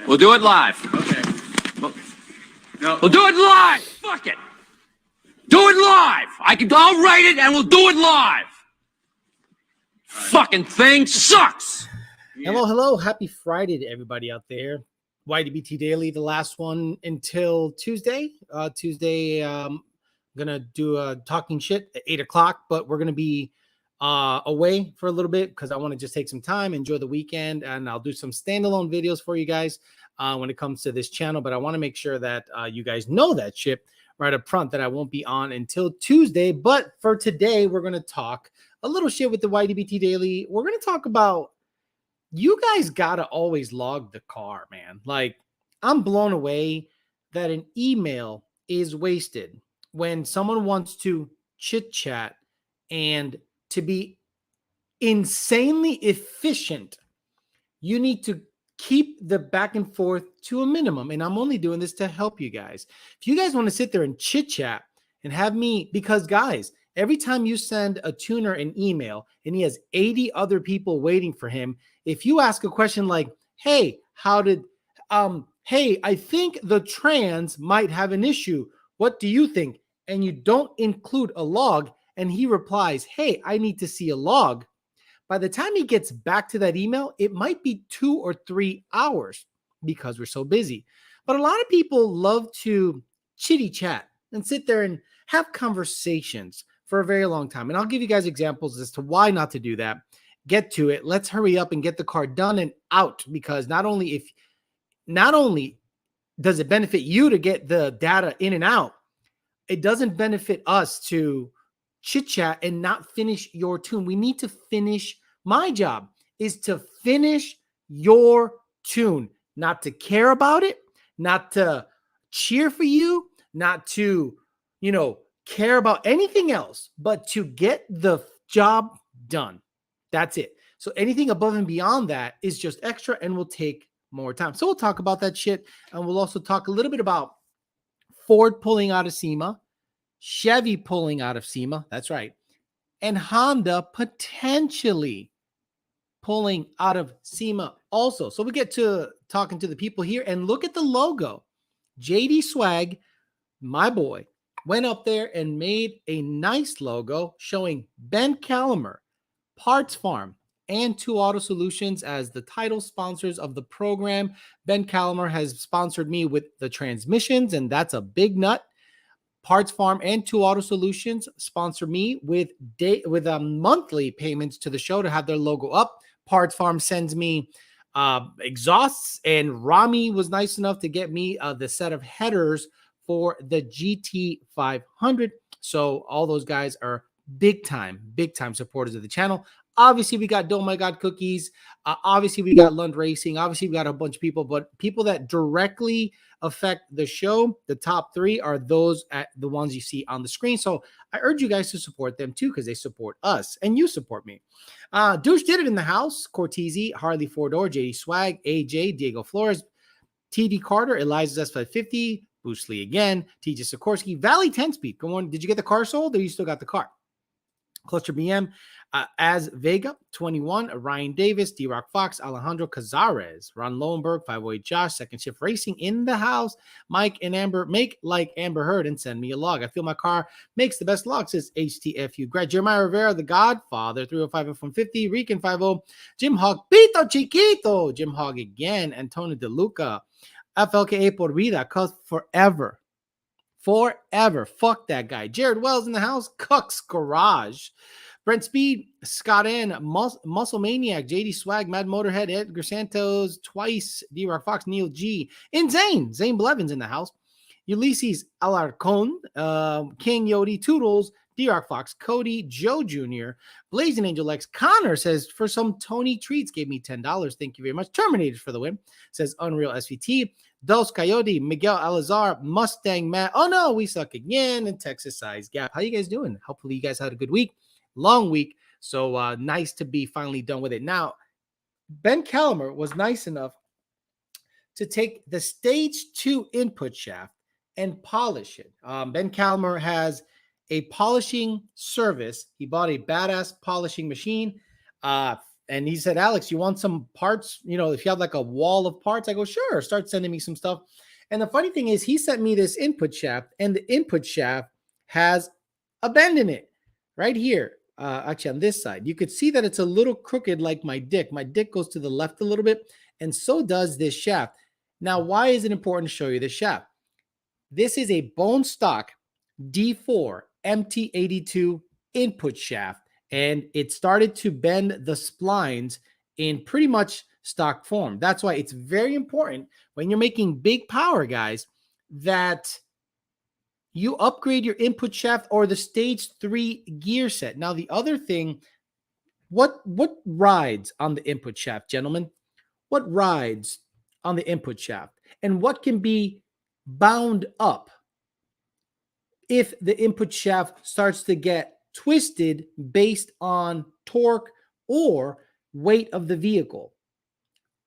We'll do it live. Okay. No. We'll do it live. Fuck it. Do it live. I'll write it and we'll do it live. Fucking thing sucks. Yeah. Hello. Happy Friday to everybody out there. YDBT Daily, the last one until Tuesday. I'm going to do a talking shit at 8 o'clock, but we're going to be away for a little bit because I want to just take some time, enjoy the weekend, and I'll do some standalone videos for you guys when it comes to this channel. But I want to make sure that you guys know that shit right up front, that I won't be on until Tuesday. But for today, we're going to talk a little shit with the YDBT Daily. We're going to talk about, you guys got to always log the car, man. Like, I'm blown away that an email is wasted when someone wants to chit chat and to be insanely efficient. You need to keep the back and forth to a minimum. And I'm only doing this to help you guys. If you guys want to sit there and chit chat and have me, because guys, every time you send a tuner an email and he has 80 other people waiting for him, if you ask a question like, hey, hey, I think the trans might have an issue. What do you think? And you don't include a log, and he replies, hey, I need to see a log. By the time he gets back to that email, it might be 2 or 3 hours because we're so busy. But a lot of people love to chitty chat and sit there and have conversations for a very long time. And I'll give you guys examples as to why not to do that. Get to it. Let's hurry up and get the car done and out, because not only does it benefit you to get the data in and out, it doesn't benefit us to chit chat and not finish your tune. We need to finish. My job is to finish your tune, not to care about it, not to cheer for you, not to, care about anything else, but to get the job done. That's it. So anything above and beyond that is just extra and will take more time. So we'll talk about that shit. And we'll also talk a little bit about Ford pulling out of SEMA, Chevy pulling out of SEMA. That's right. And Honda potentially pulling out of SEMA also. So we get to talking to the people here, and look at the logo. JD Swag, my boy, went up there and made a nice logo showing Ben Calamer, Parts Farm, and 2 Auto Solutions as the title sponsors of the program. Ben Calamer has sponsored me with the transmissions, and that's a big nut. Parts Farm and 2 Auto Solutions sponsor me with monthly payments to the show to have their logo up. Parts Farm sends me exhausts, and Rami was nice enough to get me the set of headers for the GT500. So all those guys are big time supporters of the channel. Obviously, we got Oh My God Cookies. Obviously, we got Lund Racing. Obviously, we got a bunch of people, but people that directly affect the show, the top 3 are the ones you see on the screen. So I urge you guys to support them too, because they support us and you support me. Douche did it in the house. Cortese, Harley 4-door, JD Swag, AJ, Diego Flores, TD Carter, Eliza's S550, Bruce Lee again, TJ Sikorsky, Valley 10-speed. Go on. Did you get the car sold, or you still got the car? Cluster BM, as Vega 21, Ryan Davis, D-Rock Fox, Alejandro Cazares, Ron Lowenberg, 508 Josh, Second Shift Racing in the house. Mike and Amber, make like Amber Heard and send me a log. I feel my car makes the best log, says HTFU. Greg Jeremiah Rivera, the Godfather, 305 F150, Rican 50, Jim Hogg, Pito Chiquito, Jim Hogg again, Antonio DeLuca, FLKA Por Vida, cause forever. Fuck that guy. Jared Wells in the house. Cook's Garage. Brent Speed, Scott N, Muscle Maniac, JD Swag, Mad Motorhead, Edgar Santos, twice, D-Rock Fox, Neil G, Zane Blevins in the house. Ulysses Alarcon, King Yodi, Toodles, D-Rock Fox, Cody, Joe Jr., Blazing Angel X, Connor says, for some Tony treats, gave me $10. Thank you very much. Terminated for the win, says Unreal SVT. Dos Coyote, Miguel Alazar, Mustang Matt. Oh no, we suck again. And Texas Size Gap. How you guys doing? Hopefully you guys had a good week. Long week. So nice to be finally done with it. Now, Ben Calamer was nice enough to take the stage 2 input shaft and polish it. Ben Calamer has a polishing service. He bought a badass polishing machine. And he said, Alex, you want some parts? You know, if you have like a wall of parts, I go, sure, start sending me some stuff. And the funny thing is, he sent me this input shaft, and the input shaft has a bend in it right here. Actually, on this side, you could see that it's a little crooked like my dick. My dick goes to the left a little bit, and so does this shaft. Now, why is it important to show you this shaft? This is a bone stock D4 MT82 input shaft, and it started to bend the splines in pretty much stock form. That's why it's very important when you're making big power, guys, that you upgrade your input shaft or the stage 3 gear set. Now, the other thing, what rides on the input shaft, gentlemen? What rides on the input shaft? And what can be bound up if the input shaft starts to get twisted based on torque or weight of the vehicle?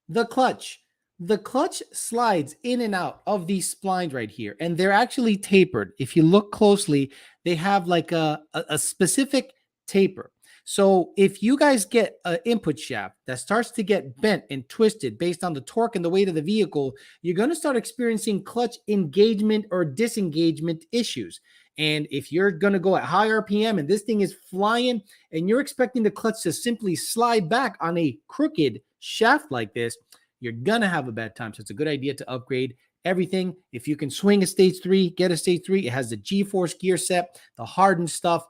The clutch. The clutch slides in and out of these splines right here, and they're actually tapered. If you look closely, they have like a specific taper. So if you guys get an input shaft that starts to get bent and twisted based on the torque and the weight of the vehicle, you're going to start experiencing clutch engagement or disengagement issues. And if you're going to go at high RPM and this thing is flying and you're expecting the clutch to simply slide back on a crooked shaft like this, you're going to have a bad time. So it's a good idea to upgrade everything. If you can swing a stage 3, get a stage 3. It has the G-Force gear set, the hardened stuff,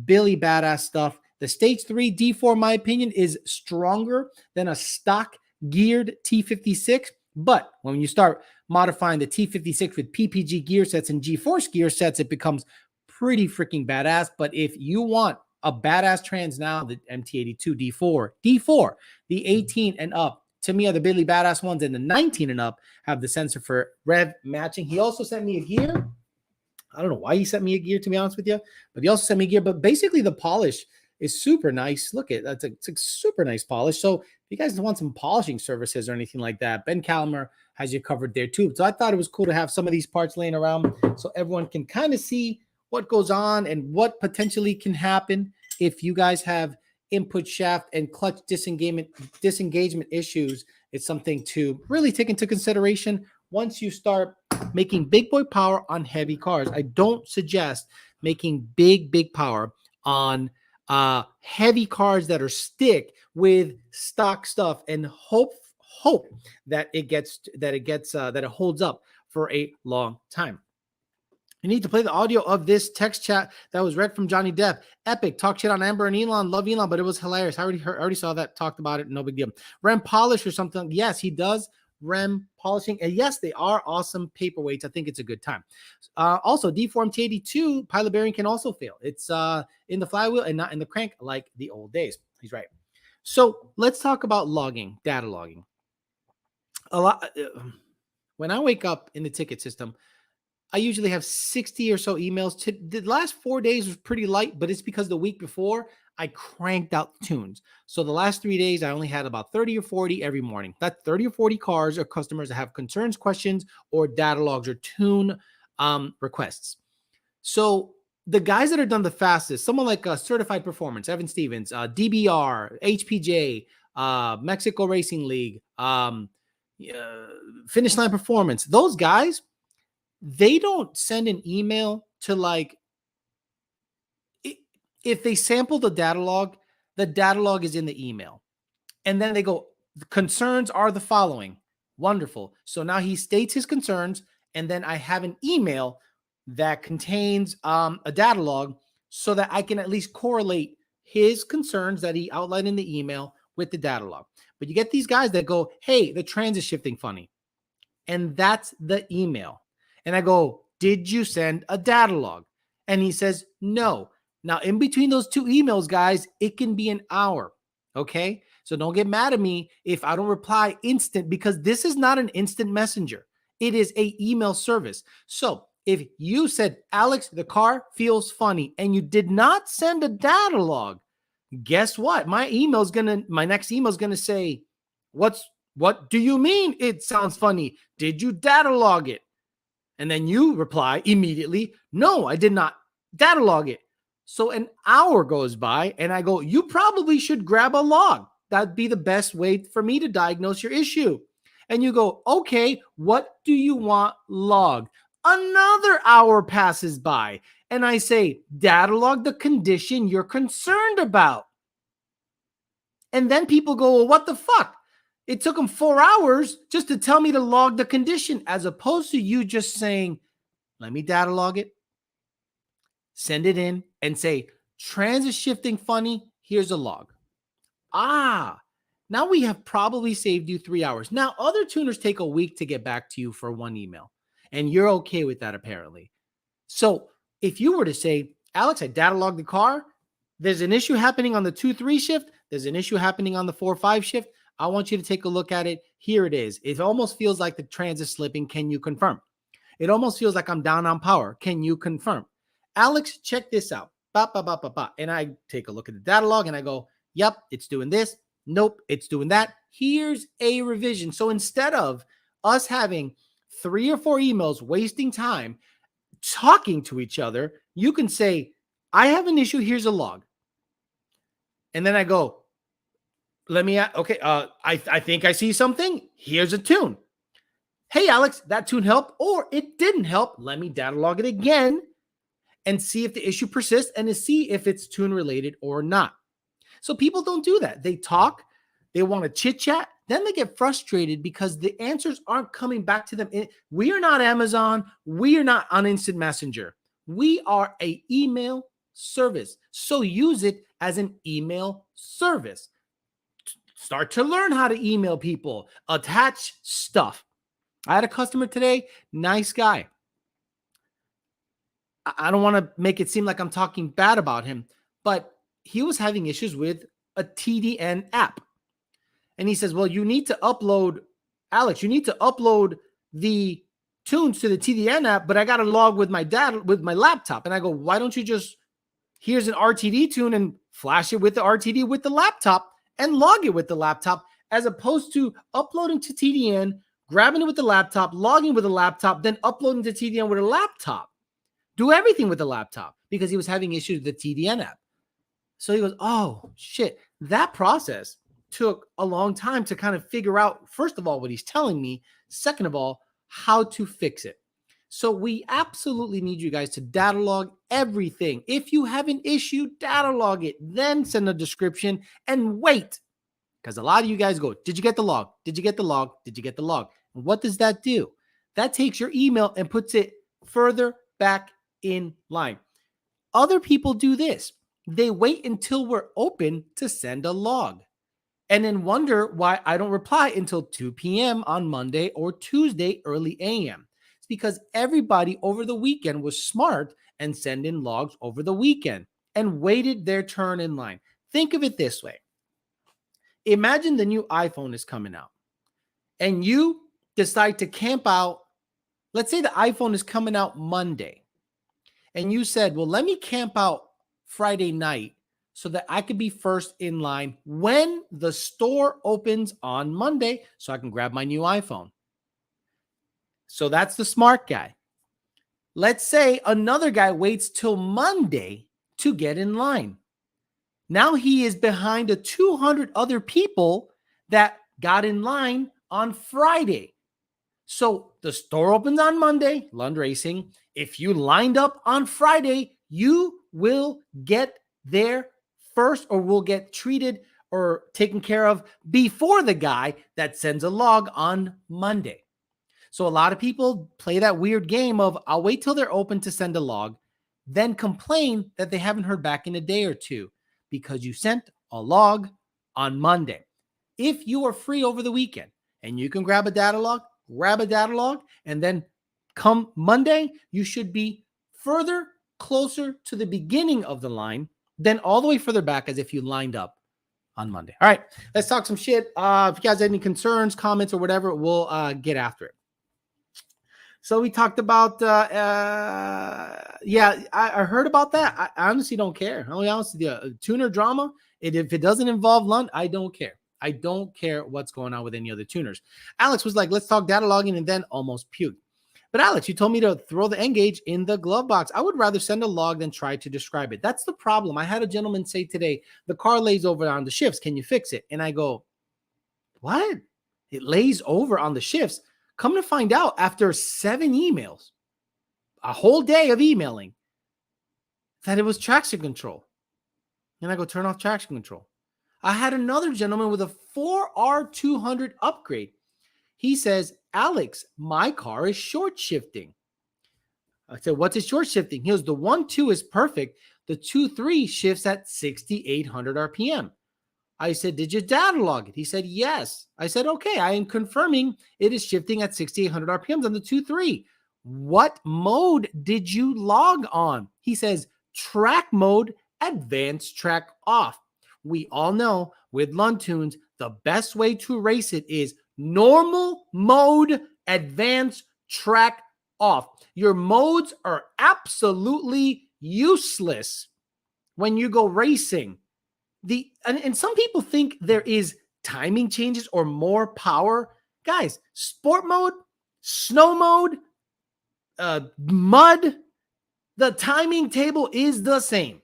Billy badass stuff. The stage 3 D4, in my opinion, is stronger than a stock geared T56. But when you start modifying the T56 with PPG gear sets and G-Force gear sets, it becomes pretty freaking badass. But if you want a badass trans now, the MT82 D4, the 18 and up, to me, are the Billy badass ones, and the 19 and up have the sensor for rev matching. He also sent me a gear. I don't know why he sent me a gear, to be honest with you, but he also sent me gear. But basically, the polish is super nice. Look at that. It's a super nice polish. So if you guys want some polishing services or anything like that, Ben Calamer has you covered there too. So I thought it was cool to have some of these parts laying around so everyone can kind of see what goes on and what potentially can happen if you guys have input shaft and clutch disengagement issues. It's something to really take into consideration once you start making big boy power on heavy cars. I don't suggest making big power on heavy cars that are stick with stock stuff and hope that it holds up for a long time. You need to play the audio of this text chat that was read from Johnny Depp. Epic. Talk shit on Amber and Elon. Love Elon, but it was hilarious. I already saw that. Talked about it. No big deal. Rem polish or something. Yes, he does rem polishing. And yes, they are awesome paperweights. I think it's a good time. Also, D4 MT82 pilot bearing can also fail. It's in the flywheel and not in the crank like the old days. He's right. So let's talk about logging, data logging. When I wake up in the ticket system, I usually have 60 or so emails. The last 4 days was pretty light, but it's because the week before I cranked out tunes. So the last 3 days, I only had about 30 or 40 every morning. That's 30 or 40 cars or customers that have concerns, questions, or data logs or tune requests. So the guys that are done the fastest, someone like Certified Performance, Evan Stevens, DBR, HPJ, Mexico Racing League, Finish Line Performance, those guys, they don't send an email to like, if they sample the data log is in the email. And then they go, the concerns are the following. Wonderful. So now he states his concerns, and then I have an email that contains a data log so that I can at least correlate his concerns that he outlined in the email with the data log. But you get these guys that go, hey, the trans is shifting funny. And that's the email. And I go, did you send a data log? And he says, no. Now, in between those two emails, guys, it can be an hour. Okay. So don't get mad at me if I don't reply instant, because this is not an instant messenger. It is an email service. So if you said, Alex, the car feels funny, and you did not send a data log, guess what? My next email is going to say, what do you mean it sounds funny? Did you data log it? And then you reply immediately, no, I did not data log it. So an hour goes by and I go, you probably should grab a log. That'd be the best way for me to diagnose your issue. And you go, okay, what do you want logged? Another hour passes by and I say, data log the condition you're concerned about. And then people go, well, what the fuck? It took them 4 hours just to tell me to log the condition, as opposed to you just saying, let me data log it, send it in, and say, transit shifting funny, here's a log. Now we have probably saved you 3 hours. Now, other tuners take a week to get back to you for one email, and you're okay with that apparently. So if you were to say, Alex, I data logged the car, there's an issue happening on the 2-3 shift, there's an issue happening on the 4-5 shift, I want you to take a look at it. Here it is. It almost feels like the transit slipping. Can you confirm? It almost feels like I'm down on power. Can you confirm? Alex, check this out. And I take a look at the data log and I go, yep, it's doing this. Nope, it's doing that. Here's a revision. So instead of us having 3 or 4 emails wasting time talking to each other, you can say, I have an issue. Here's a log. And then I go, I think I see something. Here's a tune. Hey, Alex, that tune helped or it didn't help. Let me data log it again and see if the issue persists and to see if it's tune related or not. So people don't do that. They talk, they want to chit chat, then they get frustrated because the answers aren't coming back to them. We are not Amazon. We are not on Instant Messenger. We are an email service. So use it as an email service. Start to learn how to email people, attach stuff. I had a customer today, nice guy. I don't want to make it seem like I'm talking bad about him, but he was having issues with a TDN app. And he says, well, you need to upload, Alex, you need to upload the tunes to the TDN app, but I got to log with my laptop. And I go, why don't you just, here's an RTD tune and flash it with the RTD with the laptop and log it with the laptop, as opposed to uploading to TDN, grabbing it with the laptop, logging with the laptop, then uploading to TDN with a laptop. Do everything with the laptop because he was having issues with the TDN app. So he goes, oh, shit. That process took a long time to kind of figure out, first of all, what he's telling me. Second of all, how to fix it. So we absolutely need you guys to data log everything. If you have an issue, data log it, then send a description and wait. Because a lot of you guys go, did you get the log? Did you get the log? Did you get the log? And what does that do? That takes your email and puts it further back in line. Other people do this. They wait until we're open to send a log and then wonder why I don't reply until 2 p.m. on Monday or Tuesday early a.m. It's because everybody over the weekend was smart and sent in logs over the weekend and waited their turn in line. Think of it this way. Imagine the new iPhone is coming out and you decide to camp out. Let's say the iPhone is coming out Monday and you said, well, let me camp out Friday night so that I could be first in line when the store opens on Monday so I can grab my new iPhone. So that's the smart guy. Let's say another guy waits till Monday to get in line. Now he is behind the 200 other people that got in line on Friday. So the store opens on Monday, Lund Racing. If you lined up on Friday, you will get there first or will get treated or taken care of before the guy that sends a log on Monday. So a lot of people play that weird game of I'll wait till they're open to send a log, then complain that they haven't heard back in a day or two because you sent a log on Monday. If you are free over the weekend and you can grab a data log, and then come Monday, you should be closer to the beginning of the line than all the way further back as if you lined up on Monday. All right, let's talk some shit. If you guys have any concerns, comments, or whatever, we'll get after it. So we talked about, I heard about that. I honestly don't care. I'll be honest with you. Tuner drama, if it doesn't involve Lund, I don't care. I don't care what's going on with any other tuners. Alex was like, let's talk data logging, and then almost puked. But Alex, you told me to throw the N-gauge in the glove box. I would rather send a log than try to describe it. That's the problem. I had a gentleman say today, the car lays over on the shifts. Can you fix it? And I go, what? It lays over on the shifts? Come to find out, after 7 emails, a whole day of emailing, that it was traction control. And I go, turn off traction control. I had another gentleman with a 4R200 upgrade. He says, Alex, my car is short shifting. I said, what's it short shifting? He goes, the 1.2 is perfect. The 2.3 shifts at 6,800 RPM. I said, did you data log it? He said, yes. I said, okay, I am confirming it is shifting at 6,800 RPMs on the 2.3. What mode did you log on? He says, track mode, advanced track off. We all know with Luntunes, the best way to race it is normal mode, advanced track off. Your modes are absolutely useless when you go racing. And some people think there is timing changes or more power. Guys, sport mode, snow mode, mud, the timing table is the same.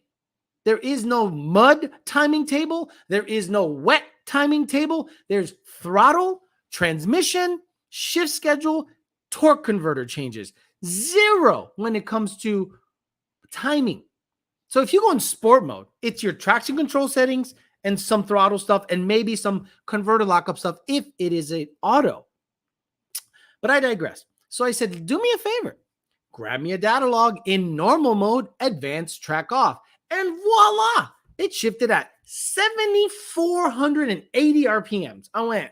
There is no mud timing table. There is no wet timing table. There's throttle, transmission, shift schedule, torque converter changes. 0 when it comes to timing. So if you go in sport mode, it's your traction control settings and some throttle stuff and maybe some converter lockup stuff if it is an auto. But I digress. So I said, do me a favor. Grab me a data log in normal mode, advanced track off. And voila, it shifted at 7,480 RPMs. I went,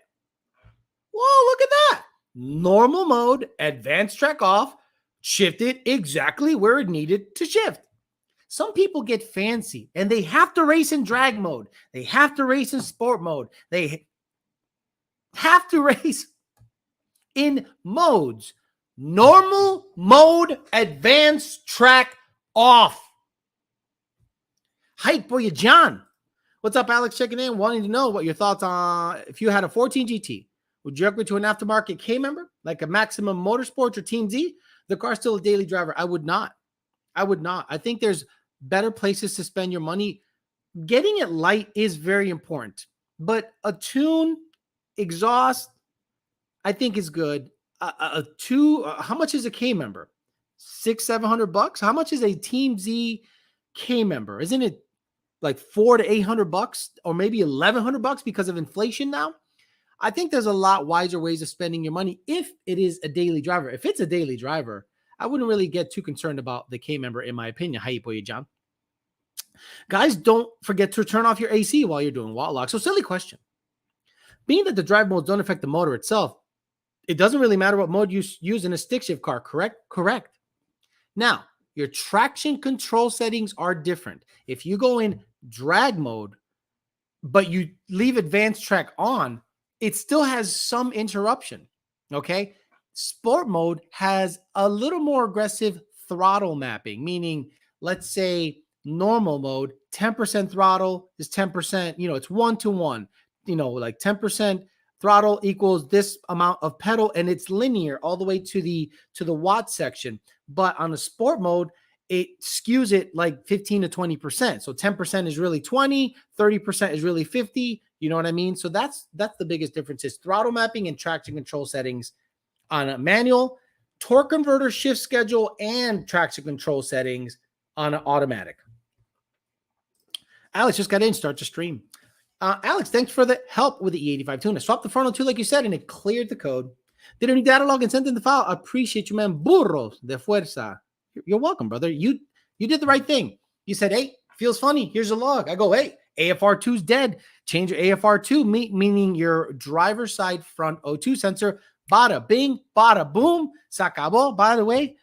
whoa, look at that. Normal mode, advanced track off, shifted exactly where it needed to shift. Some people get fancy and they have to race in drag mode. They have to race in sport mode. They have to race in modes. Normal mode, advanced track off. Hype boy, John. What's up, Alex? Checking in, wanting to know what your thoughts on if you had a 14 GT. Would you upgrade to an aftermarket K member like a Maximum Motorsports or Team Z? The car's still a daily driver. I would not. I think there's better places to spend your money. Getting it light is very important, but a tune, exhaust, I think is good. How much is a K member? $600-700? How much is a Team Z K member? Isn't it like $400 to $800 or maybe $1,100 because of inflation now? I think there's a lot wiser ways of spending your money if it is a daily driver. If it's a daily driver, I wouldn't really get too concerned about the K member, in my opinion. How you put it, John? Guys, don't forget to turn off your AC while you're doing watt lock. So silly question. Being that the drive modes don't affect the motor itself, it doesn't really matter what mode you use in a stick shift car, correct? Correct. Now, your traction control settings are different. If you go in drag mode, but you leave advanced track on, it still has some interruption, okay? Sport mode has a little more aggressive throttle mapping, meaning, let's say normal mode, 10% throttle is 10%, it's 1-to-1, like 10% throttle equals this amount of pedal, and it's linear all the way to the watt section. But on a sport mode, it skews it like 15 to 20%. So 10% is really 20, 30% is really 50. You know what I mean? So that's the biggest difference is throttle mapping and traction control settings on a manual, torque converter, shift schedule, and traction control settings on an automatic. Alex just got in, start to stream. Alex, thanks for the help with the E85 tune. I swapped the frontal too, like you said, and it cleared the code. Did any data log and sent in the file? I appreciate you, man. Burros de fuerza. You're welcome, brother. You did the right thing. You said, hey, feels funny. Here's a log. I go, hey, AFR2's dead. Change your AFR2, meaning your driver's side front O2 sensor. Bada bing, bada boom. Sacabo. By the way,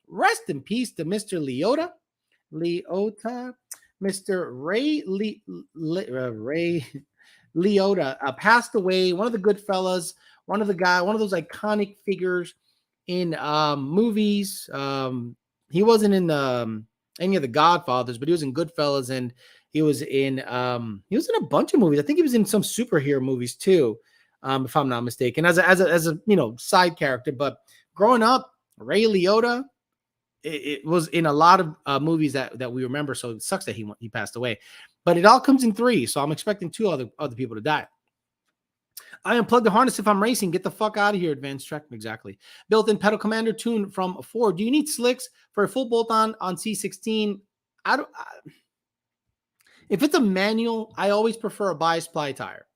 rest in peace to Mr. Leota. Mr. Ray Leota passed away. One of the good fellas, one of those iconic figures in movies. He wasn't in any of the Godfathers, but he was in Goodfellas, and he was in a bunch of movies. I think he was in some superhero movies too, if I'm not mistaken, as a side character. But growing up, Ray Liotta, it was in a lot of movies that we remember. So it sucks that he passed away. But it all comes in 3. So I'm expecting 2 other people to die. I unplug the harness if I'm racing. Get the fuck out of here, Advanced Trek. Exactly. Built-in pedal commander tune from Ford. Do you need slicks for a full bolt-on on C16? If it's a manual, I always prefer a bi-ply tire.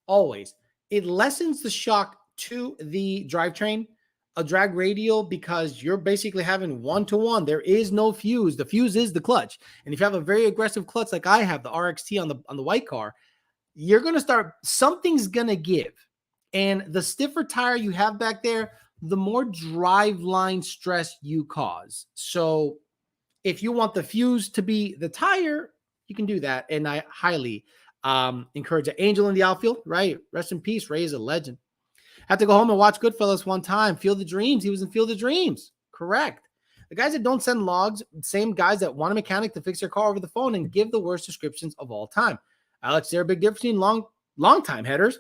Always. It lessens the shock to the drivetrain, a drag radial, because you're basically having 1-to-1. There is no fuse. The fuse is the clutch. And if you have a very aggressive clutch like I have, the RXT on the white car, you're going to start, something's going to give. And the stiffer tire you have back there, the more drive line stress you cause. So if you want the fuse to be the tire, you can do that. And I highly encourage it. Angel in the outfield, right? Rest in peace. Ray is a legend. Had to go home and watch Goodfellas one time. Field of Dreams. He was in Field of Dreams. Correct. The guys that don't send logs, same guys that want a mechanic to fix their car over the phone and give the worst descriptions of all time. Alex, there a big difference between long time headers?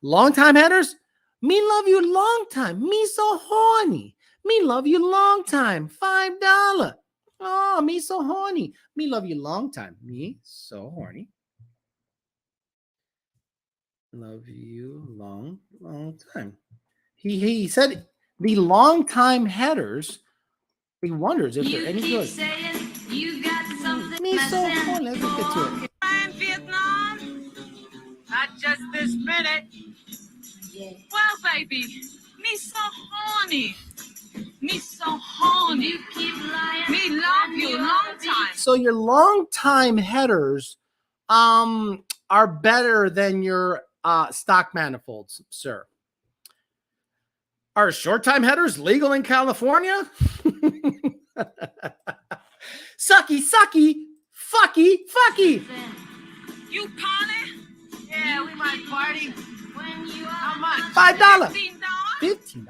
Long time headers? Me love you long time. Me so horny. Me love you long time. $5. Oh, me so horny. Me love you long time. Me so horny. Love you long time. He said the long time headers. He wonders if they're any good. You got something Me so horny. Let's get to it. in Vietnam. Not just this minute. Yeah. Well, baby, me so horny. Me so horny. You keep lying. Me love you long time. So your long time headers are better than your stock manifolds, sir. Are short time headers legal in California? Sucky, fucky. You party? Yeah, we might party. When you How much? $5. $15. $15.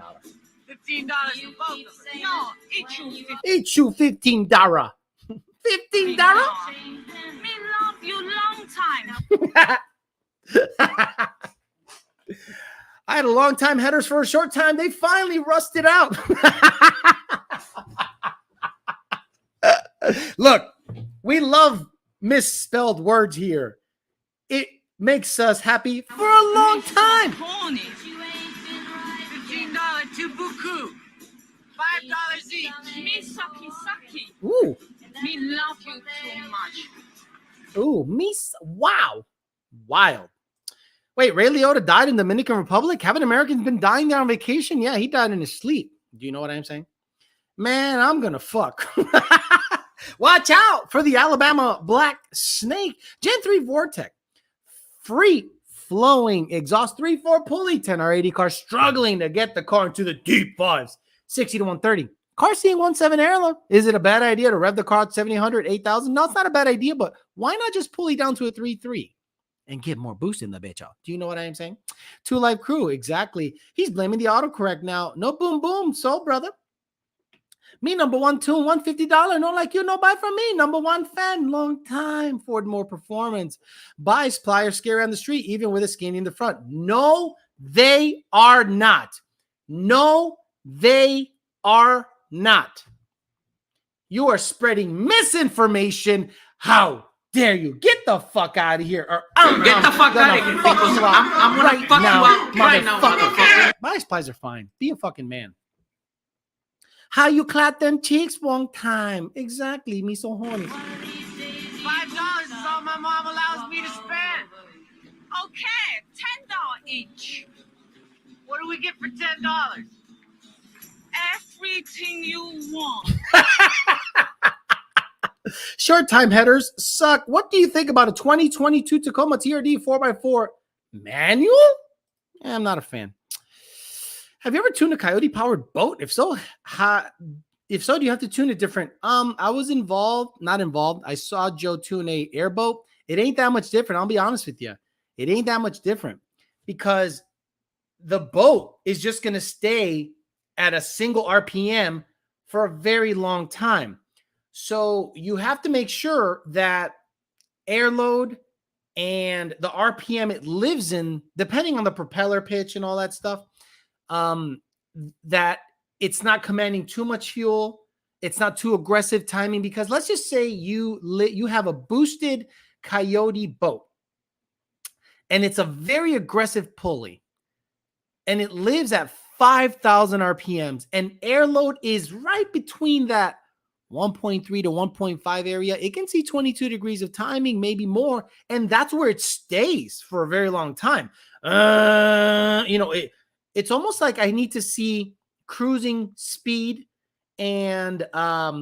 $15 for both of us. No, each you $15. Each you $15. $15? Me love you long time. I had a long time headers for a short time. They finally rusted out. Look, we love misspelled words here. It makes us happy for a long time. Horny. $15 to buku. $5 each. Me sucky. Ooh. Me love you too much. Ooh, wow. Wild. Wait, Ray Liotta died in Dominican Republic? Haven't Americans been dying there on vacation? Yeah, he died in his sleep. Do you know what I'm saying? Man, I'm going to fuck. Watch out for the Alabama Black Snake. Gen 3 Vortec. Free flowing exhaust 3.4 pulley 10R80 car struggling to get the car into the deep fives. 60 to 130. Car seeing 1.7 airload. Is it a bad idea to rev the car at 7,800, 8,000? No, it's not a bad idea, but why not just pulley down to a 3.3 and get more boost in the bitch out? Do you know what I am saying? Two Live Crew, exactly. He's blaming the autocorrect now. No boom boom, so brother. Me number one tune, $150. No like you, no buy from me. Number one fan, long time. Ford more performance. Buys pliers scary on the street, even with a skinny in the front. No, they are not. No, they are not. You are spreading misinformation. How dare you? Get the fuck out of here. Or Get the fuck out of here. I'm gonna right fuck now, you up right now, motherfucker. My spies are fine. Be a fucking man. How you clap them cheeks one time? Exactly. Me so horny. $5 is all my mom allows me to spend. Okay, $10 each. What do we get for $10? Everything you want. Short time headers suck. What do you think about a 2022 Tacoma TRD 4x4 manual? I'm not a fan. Have you ever tuned a Coyote powered boat? If so, do you have to tune it different? I was not involved. I saw Joe tune a airboat. It ain't that much different. I'll be honest with you. It ain't that much different because the boat is just going to stay at a single RPM for a very long time. So you have to make sure that air load and the RPM it lives in, depending on the propeller pitch and all that stuff, that It's not commanding too much fuel. It's not too aggressive timing, because let's just say you have a boosted Coyote boat and it's a very aggressive pulley and it lives at 5,000 RPMs and air load is right between that 1.3 to 1.5 area. It can see 22 degrees of timing, maybe more. And that's where it stays for a very long time. It's almost like I need to see cruising speed and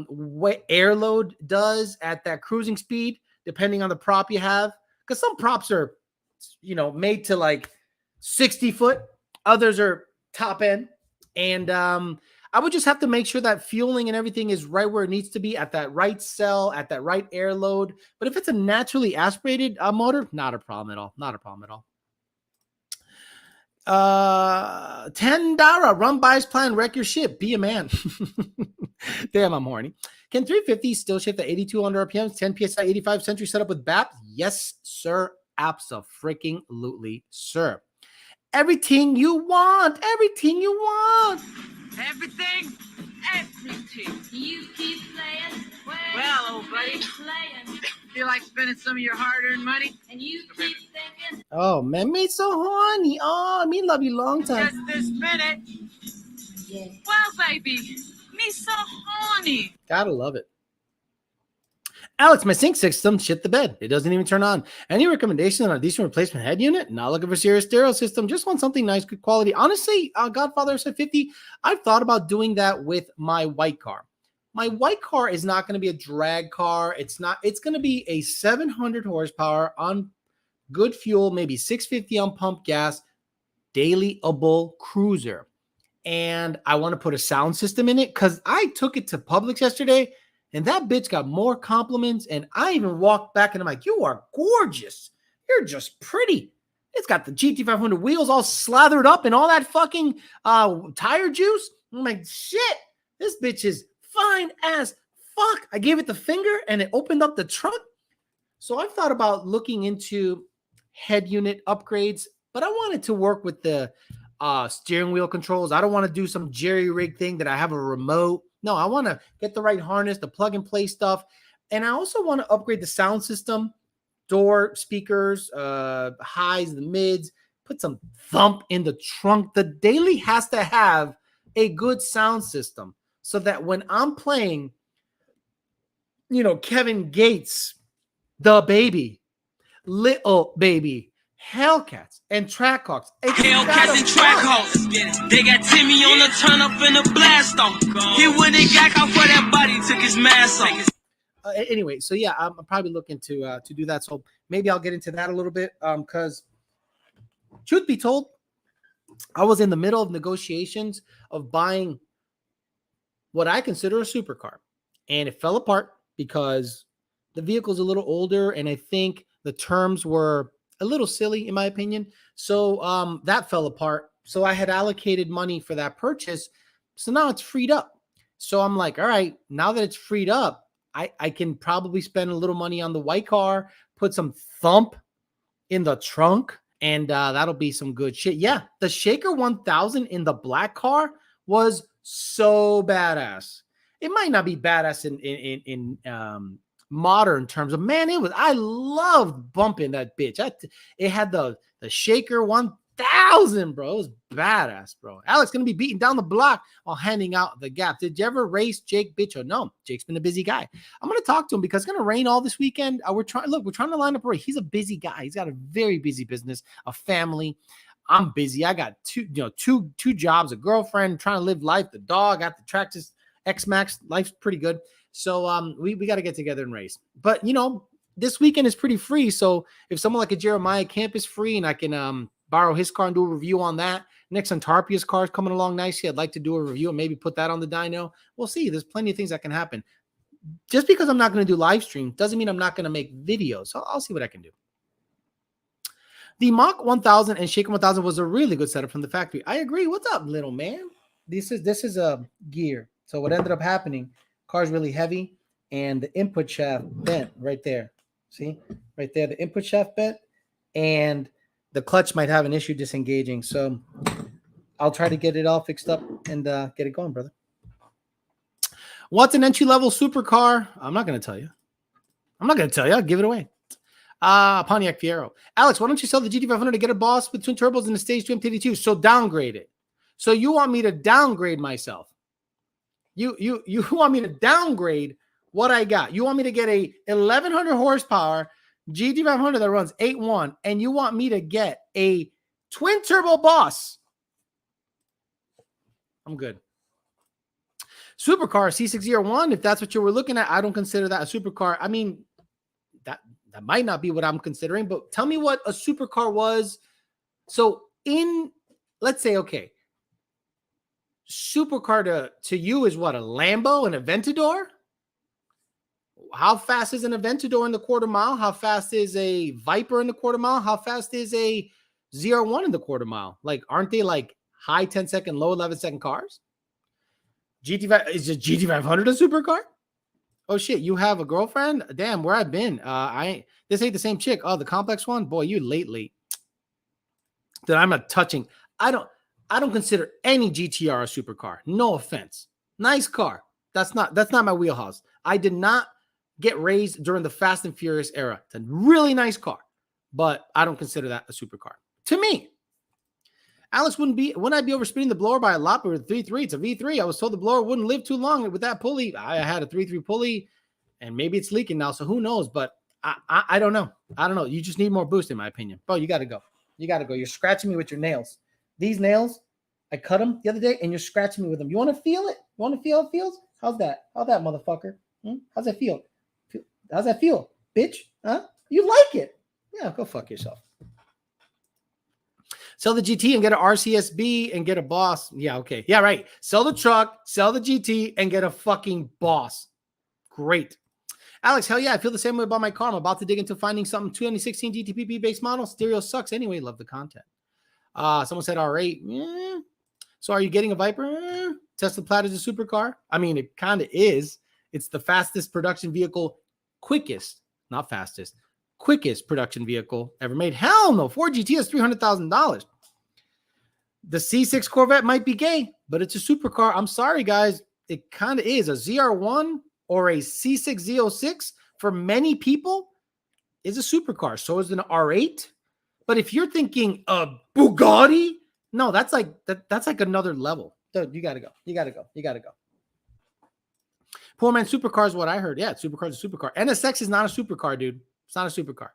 what air load does at that cruising speed, depending on the prop you have. Because some props are, made to like 60 foot. Others are top end. And I would just have to make sure that fueling and everything is right where it needs to be, at that right cell, at that right air load. But if it's a naturally aspirated motor, not a problem at all. Not a problem at all. $10 run buys plan, wreck your ship, be a man. Damn, I'm horny. Can 350 still shift at 8200 RPMs, 10 PSI, 85 Century setup with BAP? Yes, sir. Abso-freaking-lutely, sir. Everything you want. Everything you want. Everything. You keep playing. Well, old buddy. Playing. Feel like spending some of your hard-earned money? And you keep thinking. Oh, man, me so horny. Oh, me love you long time. Just this minute. Yeah. Well, baby, me so horny. Gotta love it. Alex, my sync system shit the bed. It doesn't even turn on. Any recommendation on a decent replacement head unit? Not looking for serious stereo system. Just want something nice, good quality. Honestly, Godfather said 50. I've thought about doing that with my white car. My white car is not going to be a drag car. It's going to be a 700 horsepower on good fuel, maybe 650 on pump gas, daily-able cruiser. And I want to put a sound system in it because I took it to Publix yesterday. And that bitch got more compliments. And I even walked back and I'm like, you are gorgeous. You're just pretty. It's got the GT500 wheels all slathered up and all that fucking tire juice. I'm like, shit, this bitch is fine as fuck. I gave it the finger and it opened up the trunk. So I've thought about looking into head unit upgrades, but I wanted to work with the steering wheel controls. I don't want to do some jerry rig thing that I have a remote. No, I want to get the right harness, the plug and play stuff. And I also want to upgrade the sound system, door speakers, highs, the mids, put some thump in the trunk. The daily has to have a good sound system so that when I'm playing, Kevin Gates, the baby, little baby, Hellcats and Trackhawks. Hellcats and Trackhawks. They got Timmy on the turn up in the blast off. He wouldn't got out for that body, took his mask off. Anyway, so yeah, I'm probably looking to do that. So maybe I'll get into that a little bit. Because truth be told, I was in the middle of negotiations of buying what I consider a supercar, and it fell apart because the vehicle's a little older, and I think the terms were a little silly in my opinion. So that fell apart. So I had allocated money for that purchase. So now it's freed up. So I'm like, all right, now that it's freed up, I can probably spend a little money on the white car, put some thump in the trunk, and that'll be some good shit. Yeah, the Shaker 1000 in the black car was so badass. It might not be badass in modern terms of, man, I loved bumping that bitch. It had the Shaker 1000, bro. It was badass, bro. Alex gonna be beating down the block while handing out the gap. Did you ever race Jake Bitcho? No, Jake's been a busy guy. I'm gonna talk to him because it's gonna rain all this weekend. We're trying to line up a race. He's a busy guy. He's got a very busy business, a family. I'm busy. I got two jobs, a girlfriend, trying to live life, the dog, got the Tractus X-Max. Life's pretty good. So we got to get together and race. But, this weekend is pretty free. So if someone like a Jeremiah Camp is free and I can borrow his car and do a review on that. Nick Santarpia's car is coming along nicely. I'd like to do a review and maybe put that on the dyno. We'll see. There's plenty of things that can happen. Just because I'm not going to do live stream doesn't mean I'm not going to make videos. So I'll see what I can do. The Mach 1000 and Shaker 1000 was a really good setup from the factory. I agree. What's up, little man? This is a gear. So what ended up happening, car's really heavy and the input shaft bent right there. See right there, the input shaft bent and the clutch might have an issue disengaging. So I'll try to get it all fixed up and get it going, brother. What's an entry-level supercar? I'm not going to tell you. I'll give it away. Pontiac Fiero. Alex, why don't you sell the GT500 to get a boss with twin turbos in the stage 2 MT82? So downgrade it. So you want me to downgrade myself? You want me to downgrade what I got? You want me to get a 1100 horsepower GT500 that runs 8.1, and you want me to get a twin turbo boss? I'm good. Supercar C601, if that's what you were looking at, I don't consider that a supercar. I mean, that might not be what I'm considering, but tell me what a supercar was. So let's say, okay, supercar to you is what, a Lambo, an Aventador? How fast is an Aventador in the quarter mile? How fast is a Viper in the quarter mile? How fast is a ZR1 in the quarter mile? Like, aren't they like high 10-second, low 11-second cars? Is a GT500 a supercar? Oh shit, you have a girlfriend? Damn, where I've been. This ain't the same chick. Oh, the complex one? Boy, you lately. That I'm not touching. I don't consider any GTR a supercar. No offense. Nice car. That's not my wheelhouse. I did not get raised during the Fast and Furious era. It's a really nice car, but I don't consider that a supercar. To me, Alex, wouldn't I be overspeeding the blower by a lot with a 3.3? It's a V3. I was told the blower wouldn't live too long with that pulley. I had a 3.3 pulley, and maybe it's leaking now, so who knows? But I don't know. I don't know. You just need more boost, in my opinion. Bro, you got to go. You got to go. You're scratching me with your nails. These nails, I cut them the other day, and you're scratching me with them. You want to feel it? You want to feel how it feels? How's that? How's that, motherfucker? How's that feel? How's that feel, bitch? Huh? You like it? Yeah, go fuck yourself. Sell the GT and get an RCSB and get a boss. Yeah, okay. Yeah, right. Sell the truck, sell the GT, and get a fucking boss. Great. Alex, hell yeah, I feel the same way about my car. I'm about to dig into finding something 2016 GTPP base model. Stereo sucks anyway. Love the content. Someone said R8. Yeah. So are you getting a Viper? Tesla Plaid is a supercar. I mean, it kind of is. It's the fastest production vehicle, quickest production vehicle ever made. Hell no. Ford GT has $300,000. The C6 Corvette might be gay, but it's a supercar. I'm sorry, guys. It kind of is. A ZR1 or a C6 Z06 for many people is a supercar. So is an R8. But if you're thinking a Bugatti, no, that's like another level. Dude, you gotta go. You gotta go. Poor man supercar is what I heard. Yeah, supercar is a supercar. NSX is not a supercar, dude. It's not a supercar.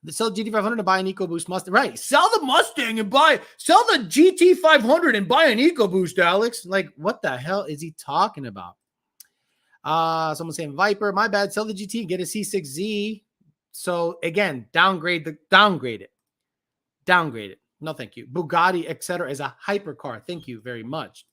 Sell GT500 to buy an EcoBoost Mustang. Right. Sell the Mustang and sell the GT500 and buy an EcoBoost, Alex. Like, what the hell is he talking about? Someone saying Viper. My bad. Sell the GT and get a C6Z. So again, downgrade it. No, thank you. Bugatti, etc. is a hypercar. Thank you very much.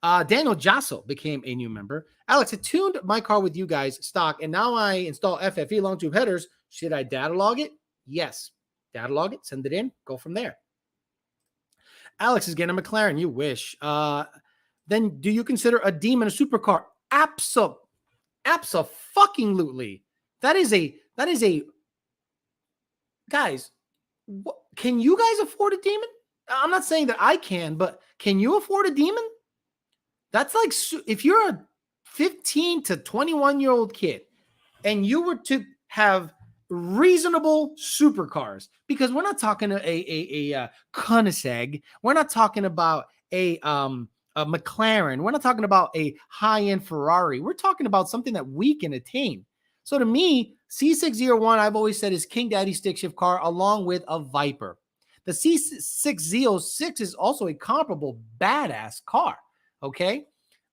Daniel Jasso became a new member. Alex, I tuned my car with you guys stock, and now I install FFE long tube headers. Should I data log it? Yes. Data log it, send it in, go from there. Alex is getting a McLaren. You wish. Then do you consider a Demon a supercar? Abso-fucking-lutely. That is a guys, can you guys afford a Demon? I'm not saying that I can, but can you afford a Demon? That's like, if you're a 15 to 21-year-old kid and you were to have reasonable supercars, because we're not talking a Koenigsegg, we're not talking about a McLaren, we're not talking about a high-end Ferrari, we're talking about something that we can attain. So to me, C601, I've always said, is King Daddy stick shift car along with a Viper. The C6Z06 is also a comparable badass car. Okay.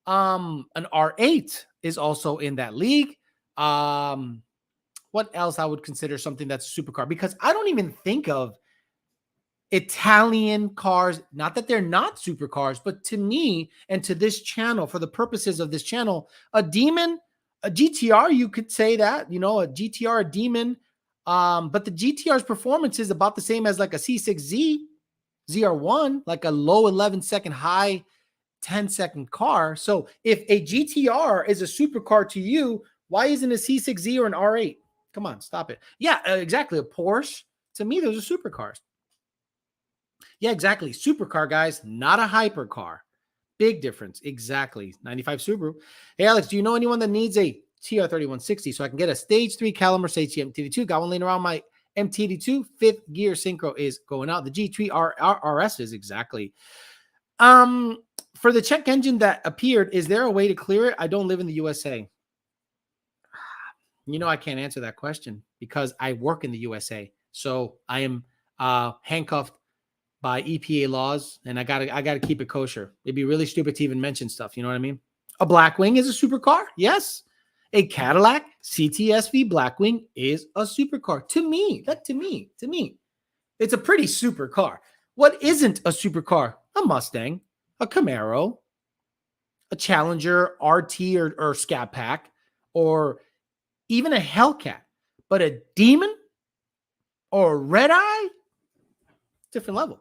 An R8 is also in that league. What else I would consider something that's a supercar? Because I don't even think of Italian cars, not that they're not supercars, but to me and to this channel, for the purposes of this channel, a Demon, a GTR, you could say that, a GTR, a Demon. But the GTR's performance is about the same as like a C6Z, ZR1, like a low 11-second, high 10-second car. So if a GTR is a supercar to you, why isn't a C6Z or an R8? Come on, stop it. Yeah, exactly. A Porsche. To me, those are supercars. Yeah, exactly. Supercar, guys, not a hypercar. Big difference. Exactly. 95 Subaru. Hey, Alex, do you know anyone that needs a TR3160 so I can get a stage 3 Callum Mercedes MT82? Got one laying around my MT82. 5th gear synchro is going out. The G3 RS is exactly. For the check engine that appeared, is there a way to clear it? I don't live in the USA. You know, I can't answer that question because I work in the USA. So I am handcuffed by EPA laws, and I gotta keep it kosher. It'd be really stupid to even mention stuff. You know what I mean? A Blackwing is a supercar. Yes. A Cadillac CTSV Blackwing is a supercar. To me, it's a pretty supercar. What isn't a supercar? A Mustang, a Camaro, a Challenger RT or Scat Pack, or even a Hellcat. But a Demon or a Red Eye, different level.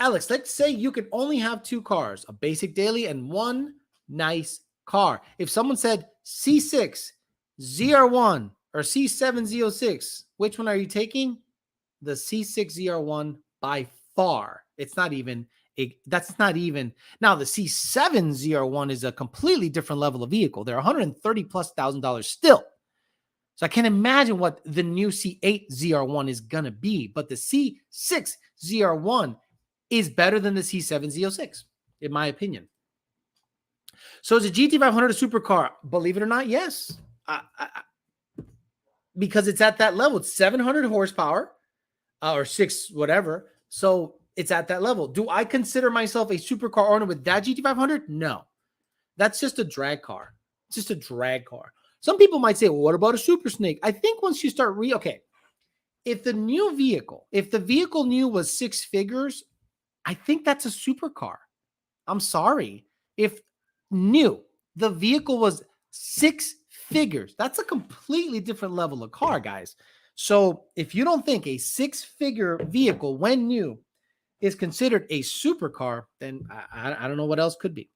Alex, let's say you could only have 2 cars, a basic daily and one nice car. If someone said C6, ZR1, or C7 Z06, which one are you taking? The C6 ZR1 by far. It's not even, that's not even. Now, the C7 ZR1 is a completely different level of vehicle. They're $130,000+ still. So I can't imagine what the new C8 ZR1 is going to be. But the C6 ZR1 is better than the C7 Z06, in my opinion. So is a GT500 a supercar? Believe it or not, yes. Because it's at that level. It's 700 horsepower or 6, whatever. So it's at that level. Do I consider myself a supercar owner with that GT500? No. That's just a drag car. It's just a drag car. Some people might say, well, what about a Super Snake? I think once you start okay, if the vehicle new was 6 figures, I think that's a supercar. I'm sorry. If the vehicle was 6 figures, that's a completely different level of car, guys. So if you don't think a 6-figure vehicle when new is considered a supercar, then I don't know what else could be.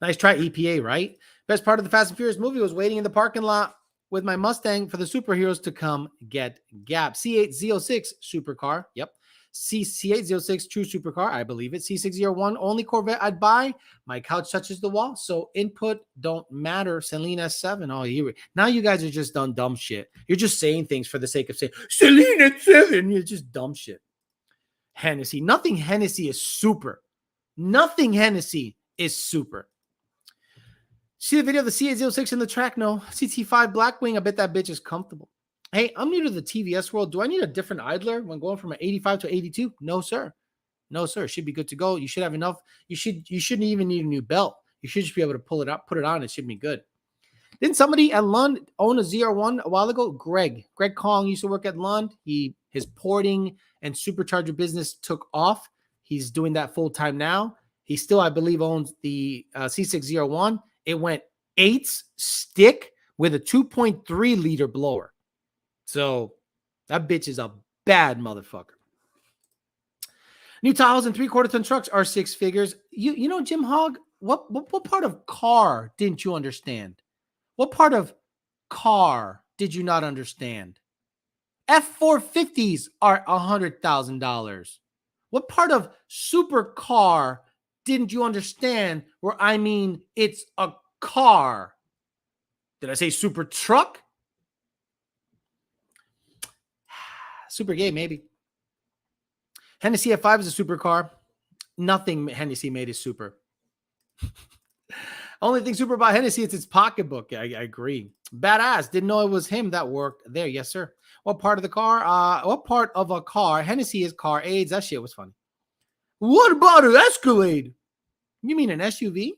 Nice try, EPA, right? Best part of the Fast and Furious movie was waiting in the parking lot with my Mustang for the superheroes to come get Gap. C8 Z06 supercar. Yep. C8 Z06 true supercar. I believe it. C601 only Corvette I'd buy. My couch touches the wall, so input don't matter. Celine S7. Oh, now you guys are just done dumb shit. You're just saying things for the sake of saying Celine S7. You're just dumb shit. Hennessy. Nothing Hennessy is super. Nothing Hennessy is super. See the video of the C806 in the track? No. CT5 Blackwing. I bet that bitch is comfortable. Hey, I'm new to the TVS world. Do I need a different idler when going from an 85 to 82? No, sir. No, sir. Should be good to go. You should have enough. You shouldn't even need a new belt. You should just be able to pull it up, put it on. It should be good. Didn't somebody at Lund own a ZR1 a while ago? Greg Kong used to work at Lund. His porting and supercharger business took off. He's doing that full time now. He still, I believe, owns the C6 ZR1. It went 8s stick with a 2.3 liter blower. So that bitch is a bad motherfucker. New Tahoes and 3/4-ton trucks are 6 figures. You know, Jim Hogg, what part of car didn't you understand? What part of car did you not understand? F450s are $100,000. What part of supercar didn't you understand where I mean it's a car? Did I say super truck? Super gay, maybe. Hennessy F5 is a supercar. Nothing Hennessy made is super. Only thing super about Hennessy is its pocketbook. I agree. Badass. Didn't know it was him that worked there. Yes, sir. What part of the car? What part of a car? Hennessy is car aids. That shit was funny. What about an Escalade? You mean an SUV?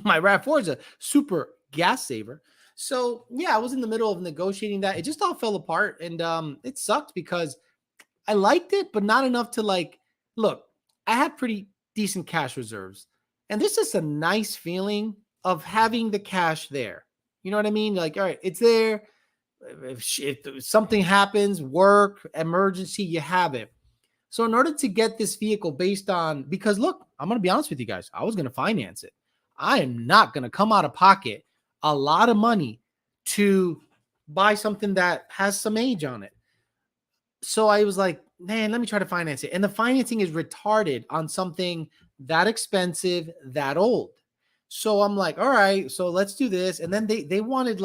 My RAV4 is a super gas saver. So, yeah, I was in the middle of negotiating that. It just all fell apart, and it sucked because I liked it, but not enough to, like, look, I have pretty decent cash reserves, and this is a nice feeling of having the cash there. You know what I mean? Like, all right, it's there. If something happens, work, emergency, you have it. So in order to get this vehicle based on, because look, I'm going to be honest with you guys. I was going to finance it. I am not going to come out of pocket a lot of money to buy something that has some age on it. So I was like, man, let me try to finance it. And the financing is retarded on something that expensive, that old. So I'm like, all right, so let's do this. And then they wanted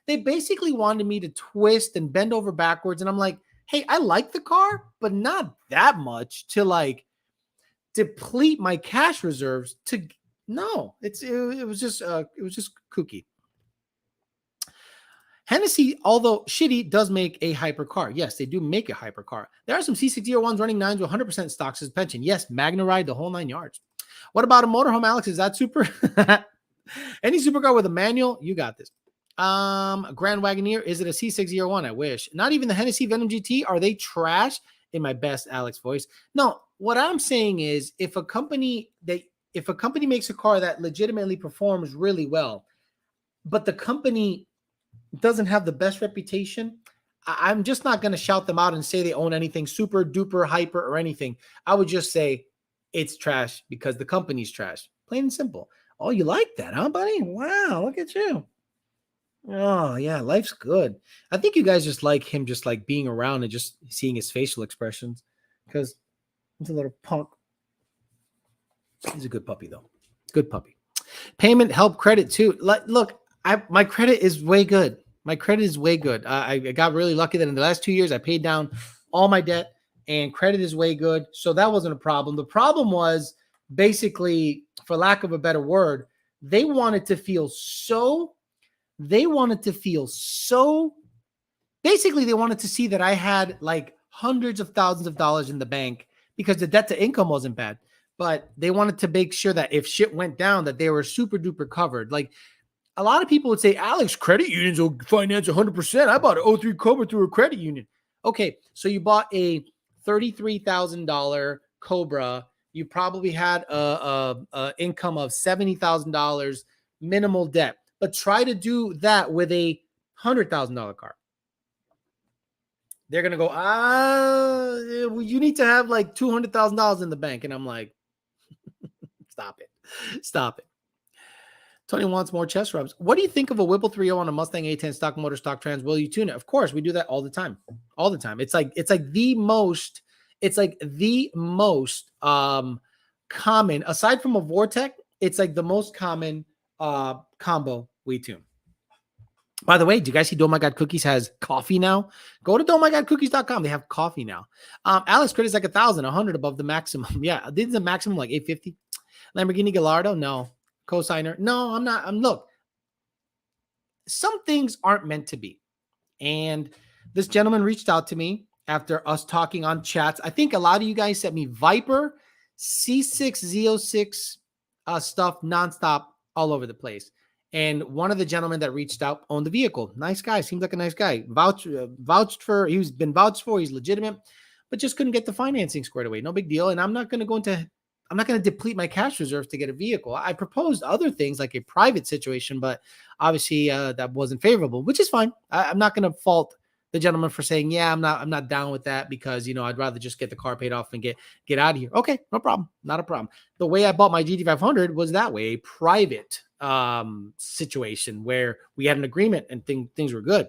they basically wanted me to twist and bend over backwards. And I'm like, hey, I like the car, but not that much to like deplete my cash reserves to no. It was just kooky. Hennessy, although shitty, does make a hypercar. Yes, they do make a hypercar. There are some C601s running 9s with 100% stock suspension. Yes, Magna Ride, the whole 9 yards. What about a motorhome, Alex? Is that super? Any supercar with a manual? You got this. Grand Wagoneer, is it a C601? I wish. Not even the Hennessy Venom GT. Are they trash? In my best Alex voice. No, what I'm saying is if a company makes a car that legitimately performs really well, but the company doesn't have the best reputation, I'm just not going to shout them out and say they own anything super duper hyper or anything. I would just say it's trash because the company's trash. Plain and simple. Oh, you like that, huh, buddy? Wow, look at you. Oh, yeah, life's good. I think you guys just like him just like being around and just seeing his facial expressions because he's a little punk. He's a good puppy, though. Good puppy. Payment, help, credit, too. Look, my credit is way good. My credit is way good. I got really lucky that in the last 2 years, I paid down all my debt and credit is way good. So that wasn't a problem. The problem was basically, for lack of a better word, they wanted to feel so basically they wanted to see that I had like hundreds of thousands of dollars in the bank because the debt to income wasn't bad. But they wanted to make sure that if shit went down, that they were super duper covered. Like, a lot of people would say, Alex, credit unions will finance 100%. I bought an 03 Cobra through a credit union. Okay, so you bought a $33,000 Cobra. You probably had a income of $70,000 minimal debt. But try to do that with a $100,000 car. They're going to go, you need to have like $200,000 in the bank. And I'm like, stop it. Tony wants more chest rubs. What do you think of a Whipple 3.0 on a Mustang A10 stock motor, stock trans? Will you tune it? Of course, we do that all the time. All the time. It's like the most common, aside from a Vortec, it's like the most common combo we tune. By the way, do you guys see Don't My God Cookies has coffee now? Go to don'tmygodcookies.com. They have coffee now. Alex credit is like 1,000, 100 above the maximum. Yeah, this is the maximum like 850. Lamborghini Gallardo, no. Cosigner, no, I'm not. Look, some things aren't meant to be. And this gentleman reached out to me after us talking on chats. I think a lot of you guys sent me Viper, C6, Z06 stuff nonstop all over the place. And one of the gentlemen that reached out owned the vehicle. Nice guy. Seems like a nice guy. Vouched for. He's been vouched for. He's legitimate, but just couldn't get the financing squared away. No big deal. And I'm not going to deplete my cash reserves to get a vehicle. I proposed other things like a private situation, but obviously that wasn't favorable, which is fine. I'm not going to fault the gentleman for saying, yeah, I'm not down with that because, I'd rather just get the car paid off and get out of here. Okay, no problem. Not a problem. The way I bought my GT500 was that way, a private situation where we had an agreement and things were good.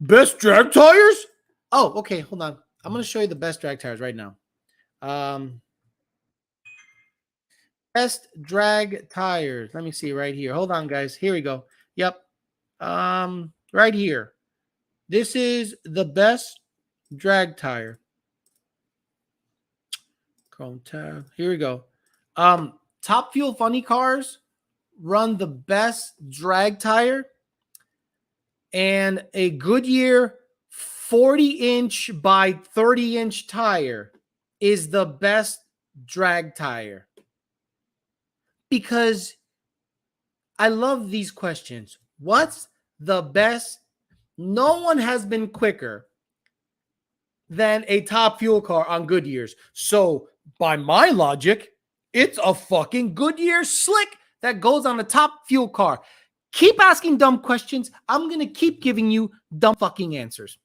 Best drag tires? Oh, okay. Hold on. I'm going to show you the best drag tires right now. Best drag tires. Let me see right here. Hold on, guys. Here we go. Yep. Right here. This is the best drag tire. Chrome tab. Here we go. Top Fuel Funny cars run the best drag tire, and a Goodyear 40-inch by 30-inch tire is the best drag tire. Because I love these questions. What's the best? No one has been quicker than a Top Fuel car on Goodyears. So by my logic, it's a fucking Goodyear slick that goes on a Top Fuel car. Keep asking dumb questions. I'm going to keep giving you dumb fucking answers.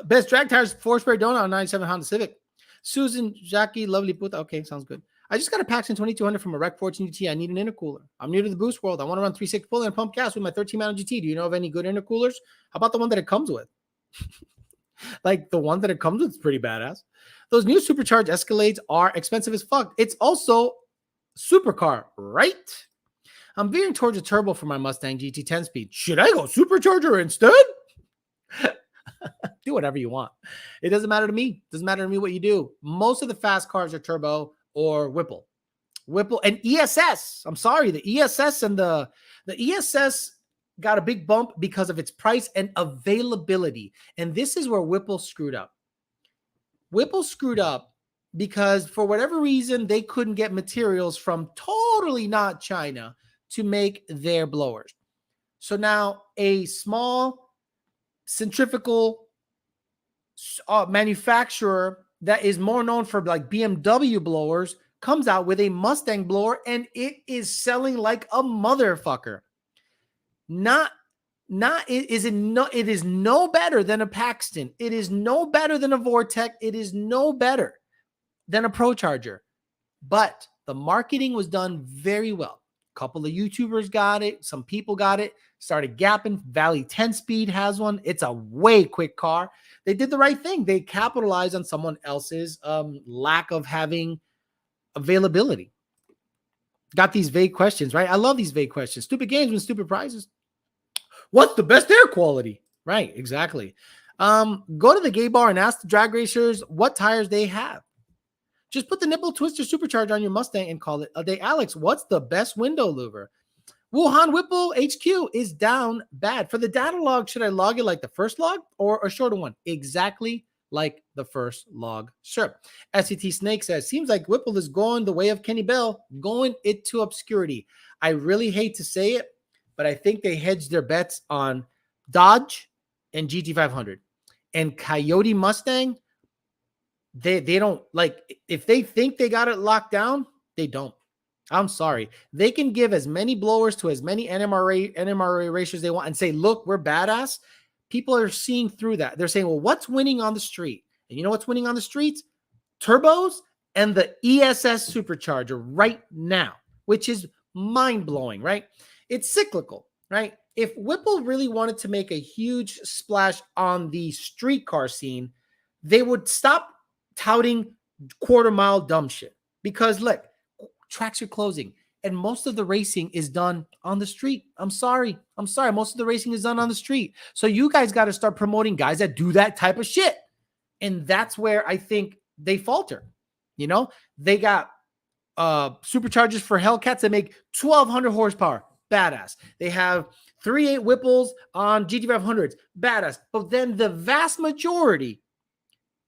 Best drag tires, 4-spray donut on 97 Honda Civic. Susan, Jackie, lovely puta. Okay, sounds good. I just got a Paxton 2200 from a Rec 14 GT. I need an intercooler. I'm new to the boost world. I want to run 3.6 pull and pump gas with my 13 Mountain GT. Do you know of any good intercoolers? How about the one that it comes with? Like the one that it comes with is pretty badass. Those new supercharged Escalades are expensive as fuck. It's also Supercar, right? I'm veering towards a turbo for my Mustang GT 10 speed. Should I go supercharger instead? Do whatever you want. It doesn't matter to me. Doesn't matter to me what you do. Most of the fast cars are turbo or Whipple. Whipple and ESS. I'm sorry, the ESS and the ESS got a big bump because of its price and availability. And this is where Whipple screwed up. Whipple screwed up because for whatever reason, they couldn't get materials from totally not China to make their blowers. So now a small centrifugal manufacturer that is more known for like BMW blowers comes out with a Mustang blower and it is selling like a motherfucker. It is no better than a Paxton. It is no better than a Vortec. It is no better than a ProCharger. But the marketing was done very well. A couple of YouTubers got it. Some people got it. Started gapping. Valley 10 speed has one. It's a way quick car. They did the right thing. They capitalized on someone else's lack of having availability. Got these vague questions, right? I love these vague questions. Stupid games win stupid prizes. What's the best air quality? Right, exactly. Go to the gay bar and ask the drag racers what tires they have. Just put the nipple twister supercharger on your Mustang and call it a day. Alex, what's the best window louver? Wuhan Whipple HQ is down bad. For the data log, should I log it like the first log or a shorter one? Exactly like the first log, sir. SCT Snake says, seems like Whipple is going the way of Kenny Bell, going it to obscurity. I really hate to say it, but I think they hedged their bets on Dodge and GT500. And Coyote Mustang, they don't, like, if they think they got it locked down, they don't. I'm sorry. They can give as many blowers to as many NMRA racers they want and say, look, we're badass. People are seeing through that. They're saying, well, what's winning on the street? And you know what's winning on the streets? Turbos and the ESS supercharger right now, which is mind-blowing, right? It's cyclical, right? If Whipple really wanted to make a huge splash on the street car scene, they would stop touting quarter-mile dumb shit. Because, look, tracks are closing, and most of the racing is done on the street. I'm sorry. Most of the racing is done on the street. So you guys got to start promoting guys that do that type of shit. And that's where I think they falter. You know, they got superchargers for Hellcats that make 1,200 horsepower. Badass. They have 3.8 Whipples on GT500s. Badass. But then the vast majority,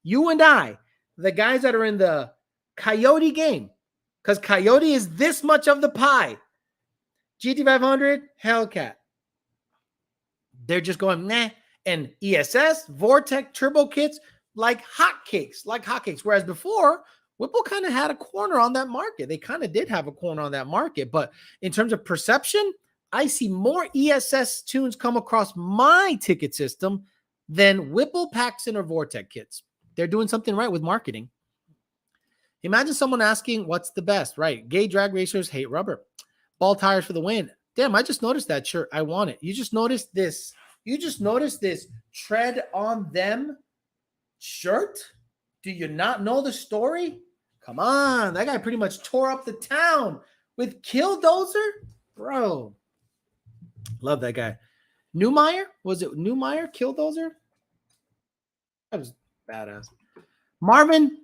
you and I, the guys that are in the Coyote game, because Coyote is this much of the pie. GT500, Hellcat. They're just going, meh. And ESS, Vortec, turbo kits, like hotcakes. Whereas before, Whipple kind of had a corner on that market. They kind of did have a corner on that market. But in terms of perception, I see more ESS tunes come across my ticket system than Whipple, Paxton, or Vortec kits. They're doing something right with marketing. Imagine someone asking, what's the best, right? Gay drag racers hate rubber. Ball tires for the win. Damn, I just noticed that shirt. I want it. You just noticed this. You just noticed this tread on them shirt? Do you not know the story? Come on. That guy pretty much tore up the town with Killdozer. Bro. Love that guy. Newmeyer? Was it Newmeyer? Killdozer? That was badass. Marvin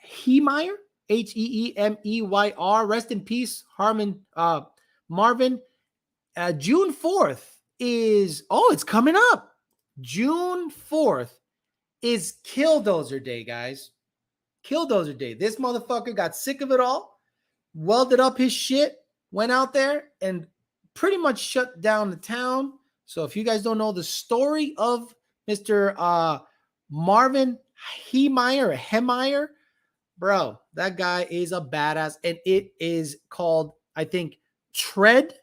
Heemeyer, Heemeyr, rest in peace, Marvin. June 4th is, it's coming up. June 4th is Killdozer Day, guys. Killdozer Day. This motherfucker got sick of it all, welded up his shit, went out there and pretty much shut down the town. So if you guys don't know the story of Mr. Marvin Heemeyer, bro, that guy is a badass. And it is called, I think, Tread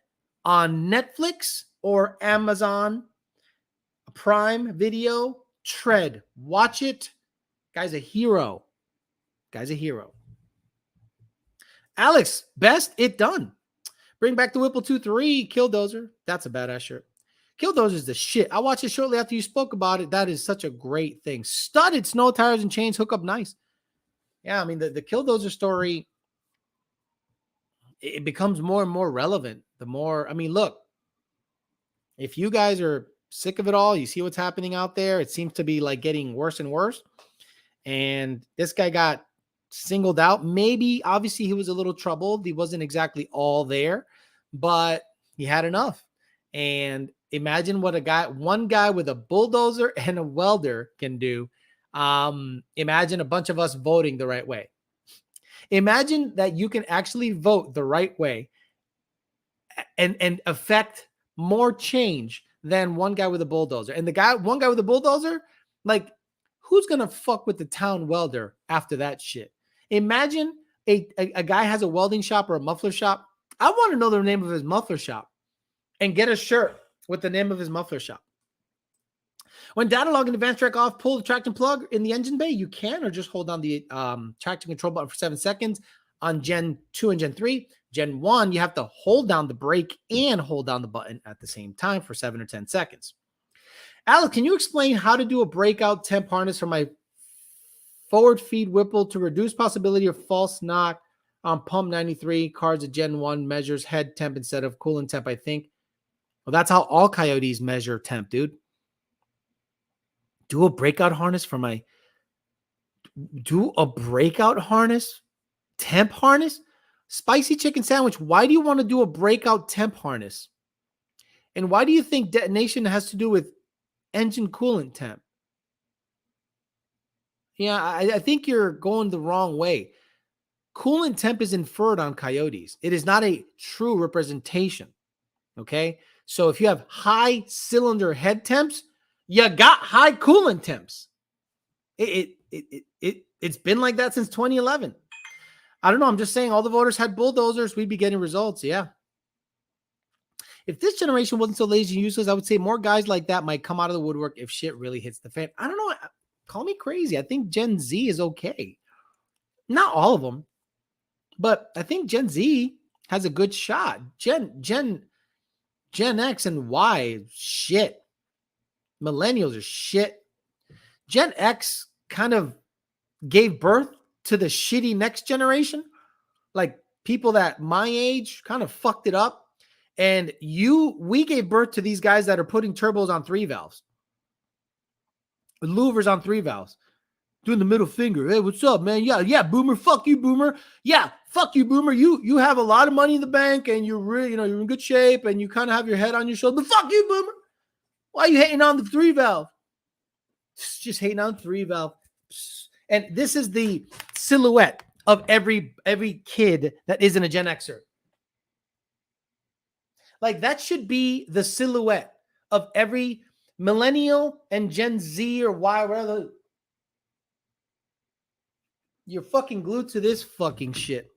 on Netflix or Amazon Prime Video. Tread. Watch it. Guy's a hero. Alex, best it done. Bring back the Whipple 2-3 Killdozer. That's a badass shirt. Killdozer is the shit. I watched it shortly after you spoke about it. That is such a great thing. Studded snow tires and chains hook up nice. Yeah, I mean, the Killdozer story, it becomes more and more relevant. The more, I mean, look, if you guys are sick of it all, you see what's happening out there. It seems to be like getting worse and worse. And this guy got singled out. Maybe, obviously, he was a little troubled. He wasn't exactly all there, but he had enough. And imagine what one guy with a bulldozer and a welder can do. Imagine a bunch of us voting the right way. Imagine that you can actually vote the right way and affect more change than one guy with a bulldozer. And one guy with a bulldozer, like, who's going to fuck with the town welder after that shit? Imagine a guy has a welding shop or a muffler shop. I want to know the name of his muffler shop and get a shirt with the name of his muffler shop. When data log and advanced track off, pull the traction plug in the engine bay. You can, or just hold on the traction control button for 7 seconds on Gen 2 and Gen 3. Gen 1, you have to hold down the brake and hold down the button at the same time for 7 or 10 seconds. Alex, can you explain how to do a breakout temp harness for my forward feed Whipple to reduce possibility of false knock on pump 93? Cards of Gen 1 measures head temp instead of coolant temp, I think. Well, that's how all Coyotes measure temp, dude. Do a breakout harness for my... Do a breakout harness? Temp harness? Spicy chicken sandwich. Why do you want to do a breakout temp harness? And why do you think detonation has to do with engine coolant temp? Yeah, I think you're going the wrong way. Coolant temp is inferred on Coyotes. It is not a true representation. Okay? So if you have high cylinder head temps, you got high coolant temps. It's been like that since 2011. I don't know. I'm just saying all the voters had bulldozers. We'd be getting results. Yeah. If this generation wasn't so lazy and useless, I would say more guys like that might come out of the woodwork if shit really hits the fan. I don't know. Call me crazy. I think Gen Z is okay. Not all of them, but I think Gen Z has a good shot. Gen X and Y, shit. Millennials are shit. Gen X kind of gave birth to the shitty next generation. Like people that my age kind of fucked it up. And we gave birth to these guys that are putting turbos on 3 valves. Louvers on 3 valves. Doing the middle finger. Hey, what's up, man? Yeah, boomer. Fuck you, boomer. Yeah, fuck you, boomer. You have a lot of money in the bank and you're really, you're in good shape and you kind of have your head on your shoulder. Fuck you, boomer. Why are you hating on the 3 valve? Just hating on 3 valve. And this is the silhouette of every kid that isn't a Gen Xer. Like that should be the silhouette of every millennial and Gen Z or Y, whatever. You're fucking glued to this fucking shit.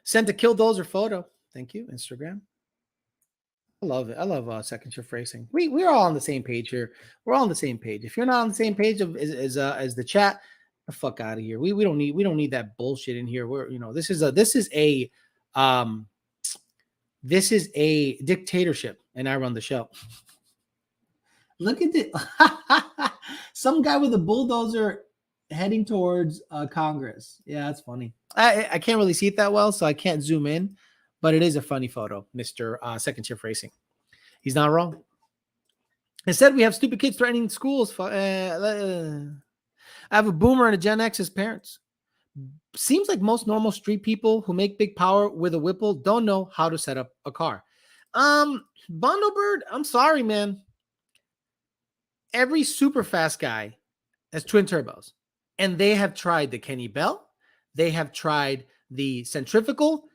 Sent a Killdozer photo. Thank you, Instagram. I love it. I love second shift racing. We're all on the same page here. We're all on the same page. If you're not on the same page as the chat, the fuck out of here. We don't need that bullshit in here. This is a dictatorship, and I run the show. Look at it. Some guy with a bulldozer heading towards Congress. Yeah, that's funny. I can't really see it that well, so I can't zoom in. But it is a funny photo, Mr. Second Shift Racing. He's not wrong. Instead, we have stupid kids threatening schools. I have a boomer and a Gen X as parents. Seems like most normal street people who make big power with a Whipple don't know how to set up a car. Bundlebird, I'm sorry, man. Every super fast guy has twin turbos. And they have tried the Kenny Bell. They have tried the centrifugal.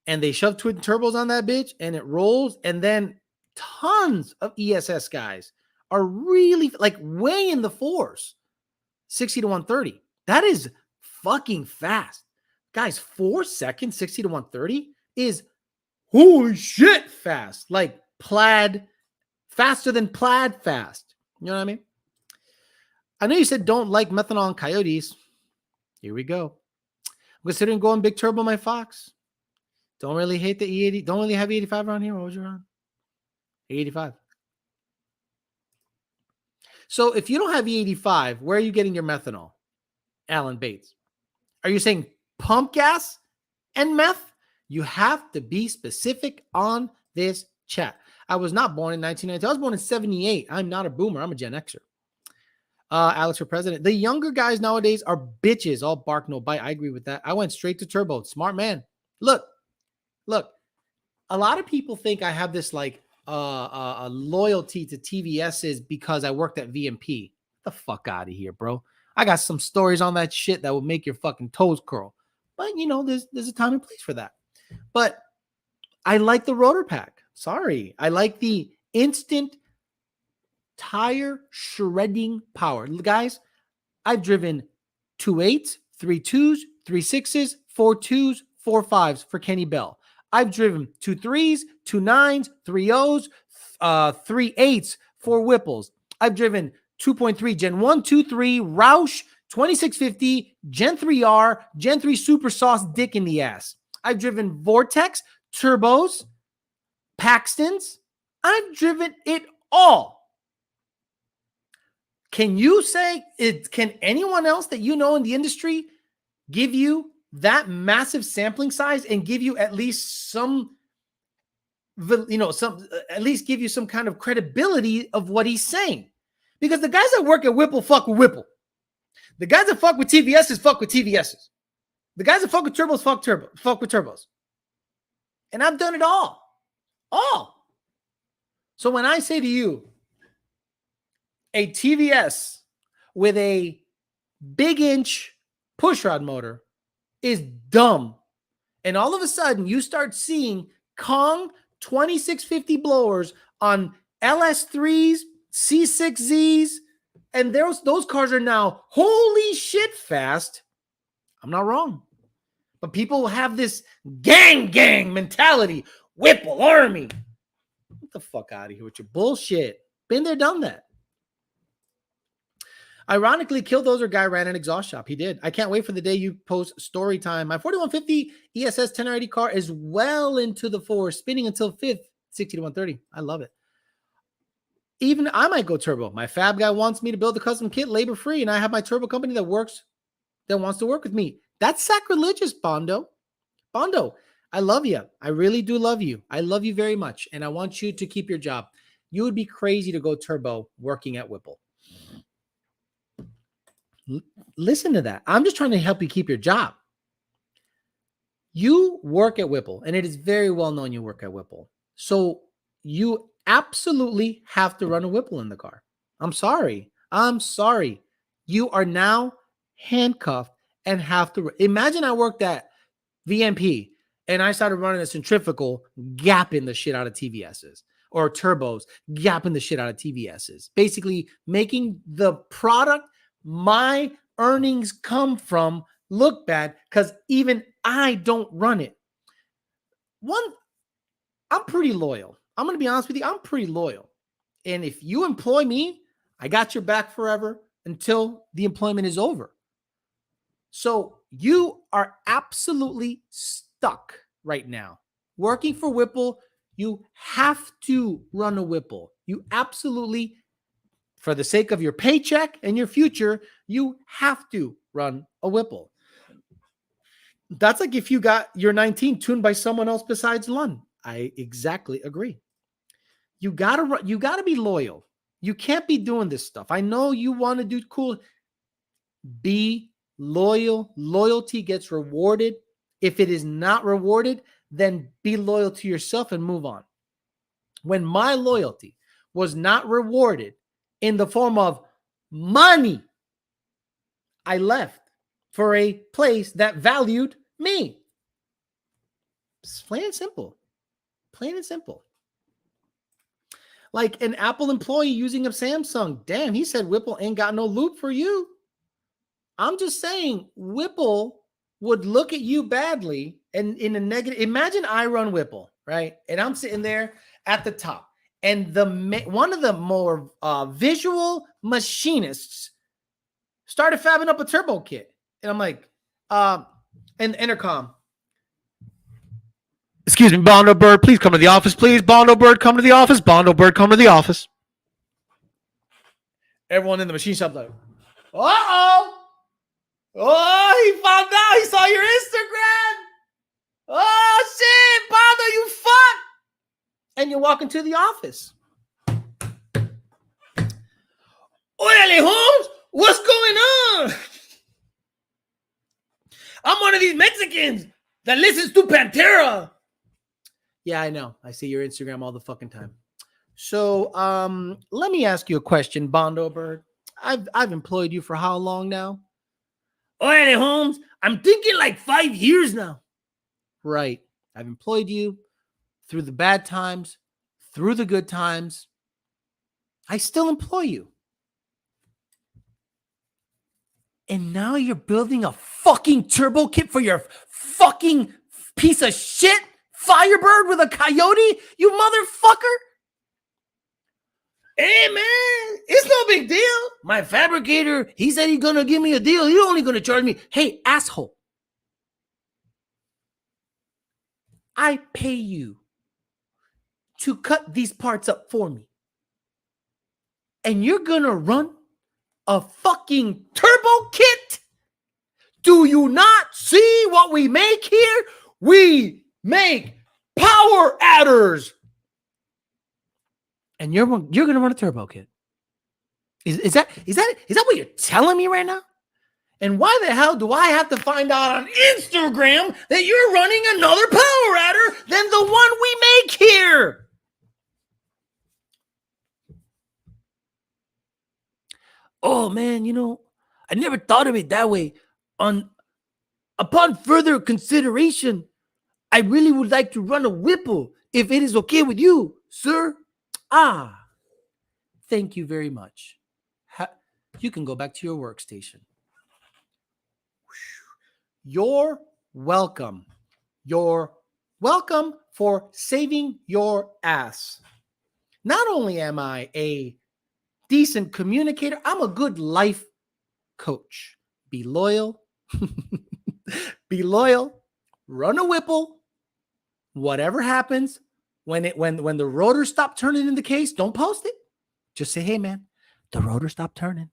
And they shove twin turbos on that bitch and it rolls. And then tons of ESS guys are really like way in the fours, 60 to 130. That is fucking fast. Guys, 4 seconds, 60 to 130 is holy shit fast. Like plaid, faster than plaid fast. You know what I mean? I know you said don't like methanol and Coyotes. Here we go. I'm considering going big turbo my Fox. Don't really hate the E80. Don't really have E85 around here. What was you on? E85. So if you don't have E85, where are you getting your methanol? Alan Bates. Are you saying pump gas and meth? You have to be specific on this chat. I was not born in 1990. I was born in 78. I'm not a boomer. I'm a Gen Xer. Alex for president. The younger guys nowadays are bitches. All bark, no bite. I agree with that. I went straight to turbo. Smart man. Look. A lot of people think I have this like a loyalty to TVS's because I worked at VMP. Get the fuck out of here, bro. I got some stories on that shit that will make your fucking toes curl. But you know, there's a time and place for that. But I like the rotor pack. Sorry. I like the instant tire shredding power. Guys, I've driven 2.8s, 3.2s, 3.6s, 4.2s, 4.5s for Kenny Bell. I've driven 2.3s, 2.9s, 3.0s, 3.8s, 4 Whipples. I've driven 2.3 Gen 1, 2, 3, Roush, 2650, Gen 3R, Gen 3 Super Sauce dick in the ass. I've driven Vortex, turbos, Paxtons. I've driven it all. Can you say it? Can anyone else that you know in the industry give you that massive sampling size and give you at least some, at least give you some kind of credibility of what he's saying? Because the guys that work at Whipple fuck with Whipple. The guys that fuck with TVS's fuck with TVS's. The guys that fuck with turbos fuck with turbos. And I've done it all. So when I say to you, a TVS with a big inch pushrod motor is dumb, and all of a sudden you start seeing Kong 2650 blowers on LS3s, C6Zs, and those cars are now holy shit fast. I'm not wrong. But people have this gang mentality. Whipple Army. Get the fuck out of here with your bullshit. Been there, done that. Ironically, Killdozer guy ran an exhaust shop. He did. I can't wait for the day you post story time. My 4150 ESS 1080 car is well into the four, spinning until 5th, 60 to 130. I love it. Even I might go turbo. My fab guy wants me to build a custom kit labor free, and I have my turbo company that wants to work with me. That's sacrilegious, Bondo. Bondo, I love you. I really do love you. I love you very much, and I want you to keep your job. You would be crazy to go turbo working at Whipple. Listen to that. I'm just trying to help you keep your job. You work at Whipple, and it is very well known you work at Whipple. So you absolutely have to run a Whipple in the car. I'm sorry. You are now handcuffed and have to. Imagine I worked at VMP and I started running a centrifugal, gapping the shit out of TVS's, or turbos, gapping the shit out of TVS's. Basically making the product my earnings come from look bad because even I don't run it. I'm pretty loyal. I'm going to be honest with you. I'm pretty loyal. And if you employ me, I got your back forever until the employment is over. So you are absolutely stuck right now. Working for Whipple, you have to run a Whipple. You absolutely, for the sake of your paycheck and your future, you have to run a Whipple. That's like if you got your 19 tuned by someone else besides Lund. I exactly agree. You gotta be loyal. You can't be doing this stuff. I know you want to do cool. Be loyal. Loyalty gets rewarded. If it is not rewarded, then be loyal to yourself and move on. When my loyalty was not rewarded in the form of money, I left for a place that valued me. It's plain and simple. Plain and simple. Like an Apple employee using a Samsung. Damn, he said Whipple ain't got no loop for you. I'm just saying Whipple would look at you badly and in a negative. Imagine I run Whipple, right? And I'm sitting there at the top. And one of the more visual machinists started fabbing up a turbo kit. And I'm like, And intercom. Excuse me, Bondo Bird, please come to the office, please. Bondo Bird, come to the office. Bondo Bird, come to the office. Everyone in the machine shop like, uh-oh. Oh, he found out. He saw your Instagram. Oh, shit, Bondo, you fuck. And you walk into the office. Orale, Holmes, what's going on? I'm one of these Mexicans that listens to Pantera. Yeah, I know. I see your Instagram all the fucking time. So, let me ask you a question, Bondo Bird. I've employed you for how long now? Orale, Holmes, I'm thinking like 5 years now. Right. I've employed you through the bad times, through the good times. I still employ you. And now you're building a fucking turbo kit for your fucking piece of shit Firebird with a coyote, you motherfucker. Hey, man, it's no big deal. My fabricator, he said he's going to give me a deal. He's only going to charge me. Hey, asshole. I pay you to cut these parts up for me. And you're going to run a fucking turbo kit? Do you not see what we make here? We make power adders. And you're going to run a turbo kit. Is that what you're telling me right now? And why the hell do I have to find out on Instagram that you're running another power adder than the one we make here? Oh man, I never thought of it that way. Upon further consideration, I really would like to run a Whipple if it is okay with you, sir. Thank you very much. You can go back to your workstation. You're welcome. You're welcome for saving your ass. Not only am I a decent communicator, I'm a good life coach. Be loyal. Be loyal. Run a Whipple. Whatever happens, when the rotor stopped turning in the case, don't post it. Just say, hey man, the rotor stopped turning.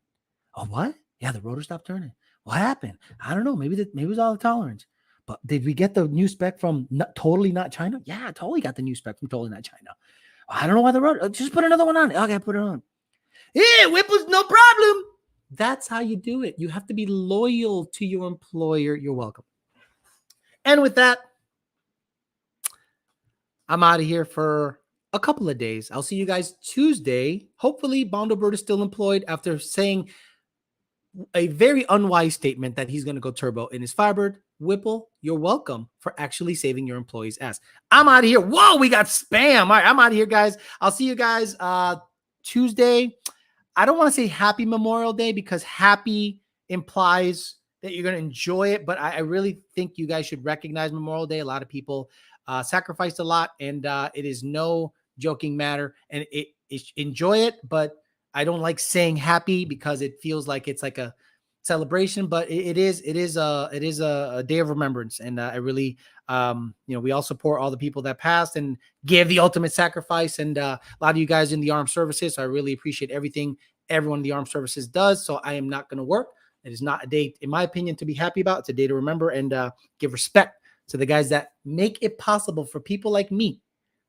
Oh, what? Yeah, the rotor stopped turning. What happened? I don't know. Maybe it was all the tolerance. But did we get the new spec from Totally Not China? Yeah, totally got the new spec from Totally Not China. I don't know why the rotor. Just put another one on. Okay, put it on. Yeah, Whipple's no problem. That's how you do it. You have to be loyal to your employer. You're welcome. And with that, I'm out of here for a couple of days. I'll see you guys Tuesday. Hopefully, Bondo Bird is still employed after saying a very unwise statement that he's going to go turbo in his Firebird. Whipple, you're welcome for actually saving your employees' ass. I'm out of here. Whoa, we got spam. All right, I'm out of here, guys. I'll see you guys Tuesday. I don't want to say happy Memorial Day because happy implies that you're going to enjoy it, but I really think you guys should recognize Memorial Day. A lot of people sacrificed a lot, and it is no joking matter, and it enjoy it, but I don't like saying happy because it feels like it's like a celebration, but it is a day of remembrance. And I really, we all support all the people that passed and gave the ultimate sacrifice. And a lot of you guys in the armed services, so I really appreciate everything everyone in the armed services does. So I am not going to work. It is not a day, in my opinion, to be happy about. It's a day to remember and give respect to the guys that make it possible for people like me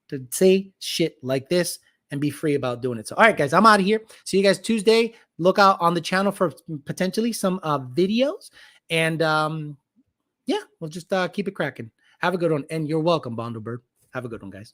to say shit like this and be free about doing it. So, all right, guys, I'm out of here. See you guys Tuesday. Look out on the channel for potentially some videos. And we'll just keep it cracking. Have a good one. And you're welcome, Bondo Bird. Have a good one, guys.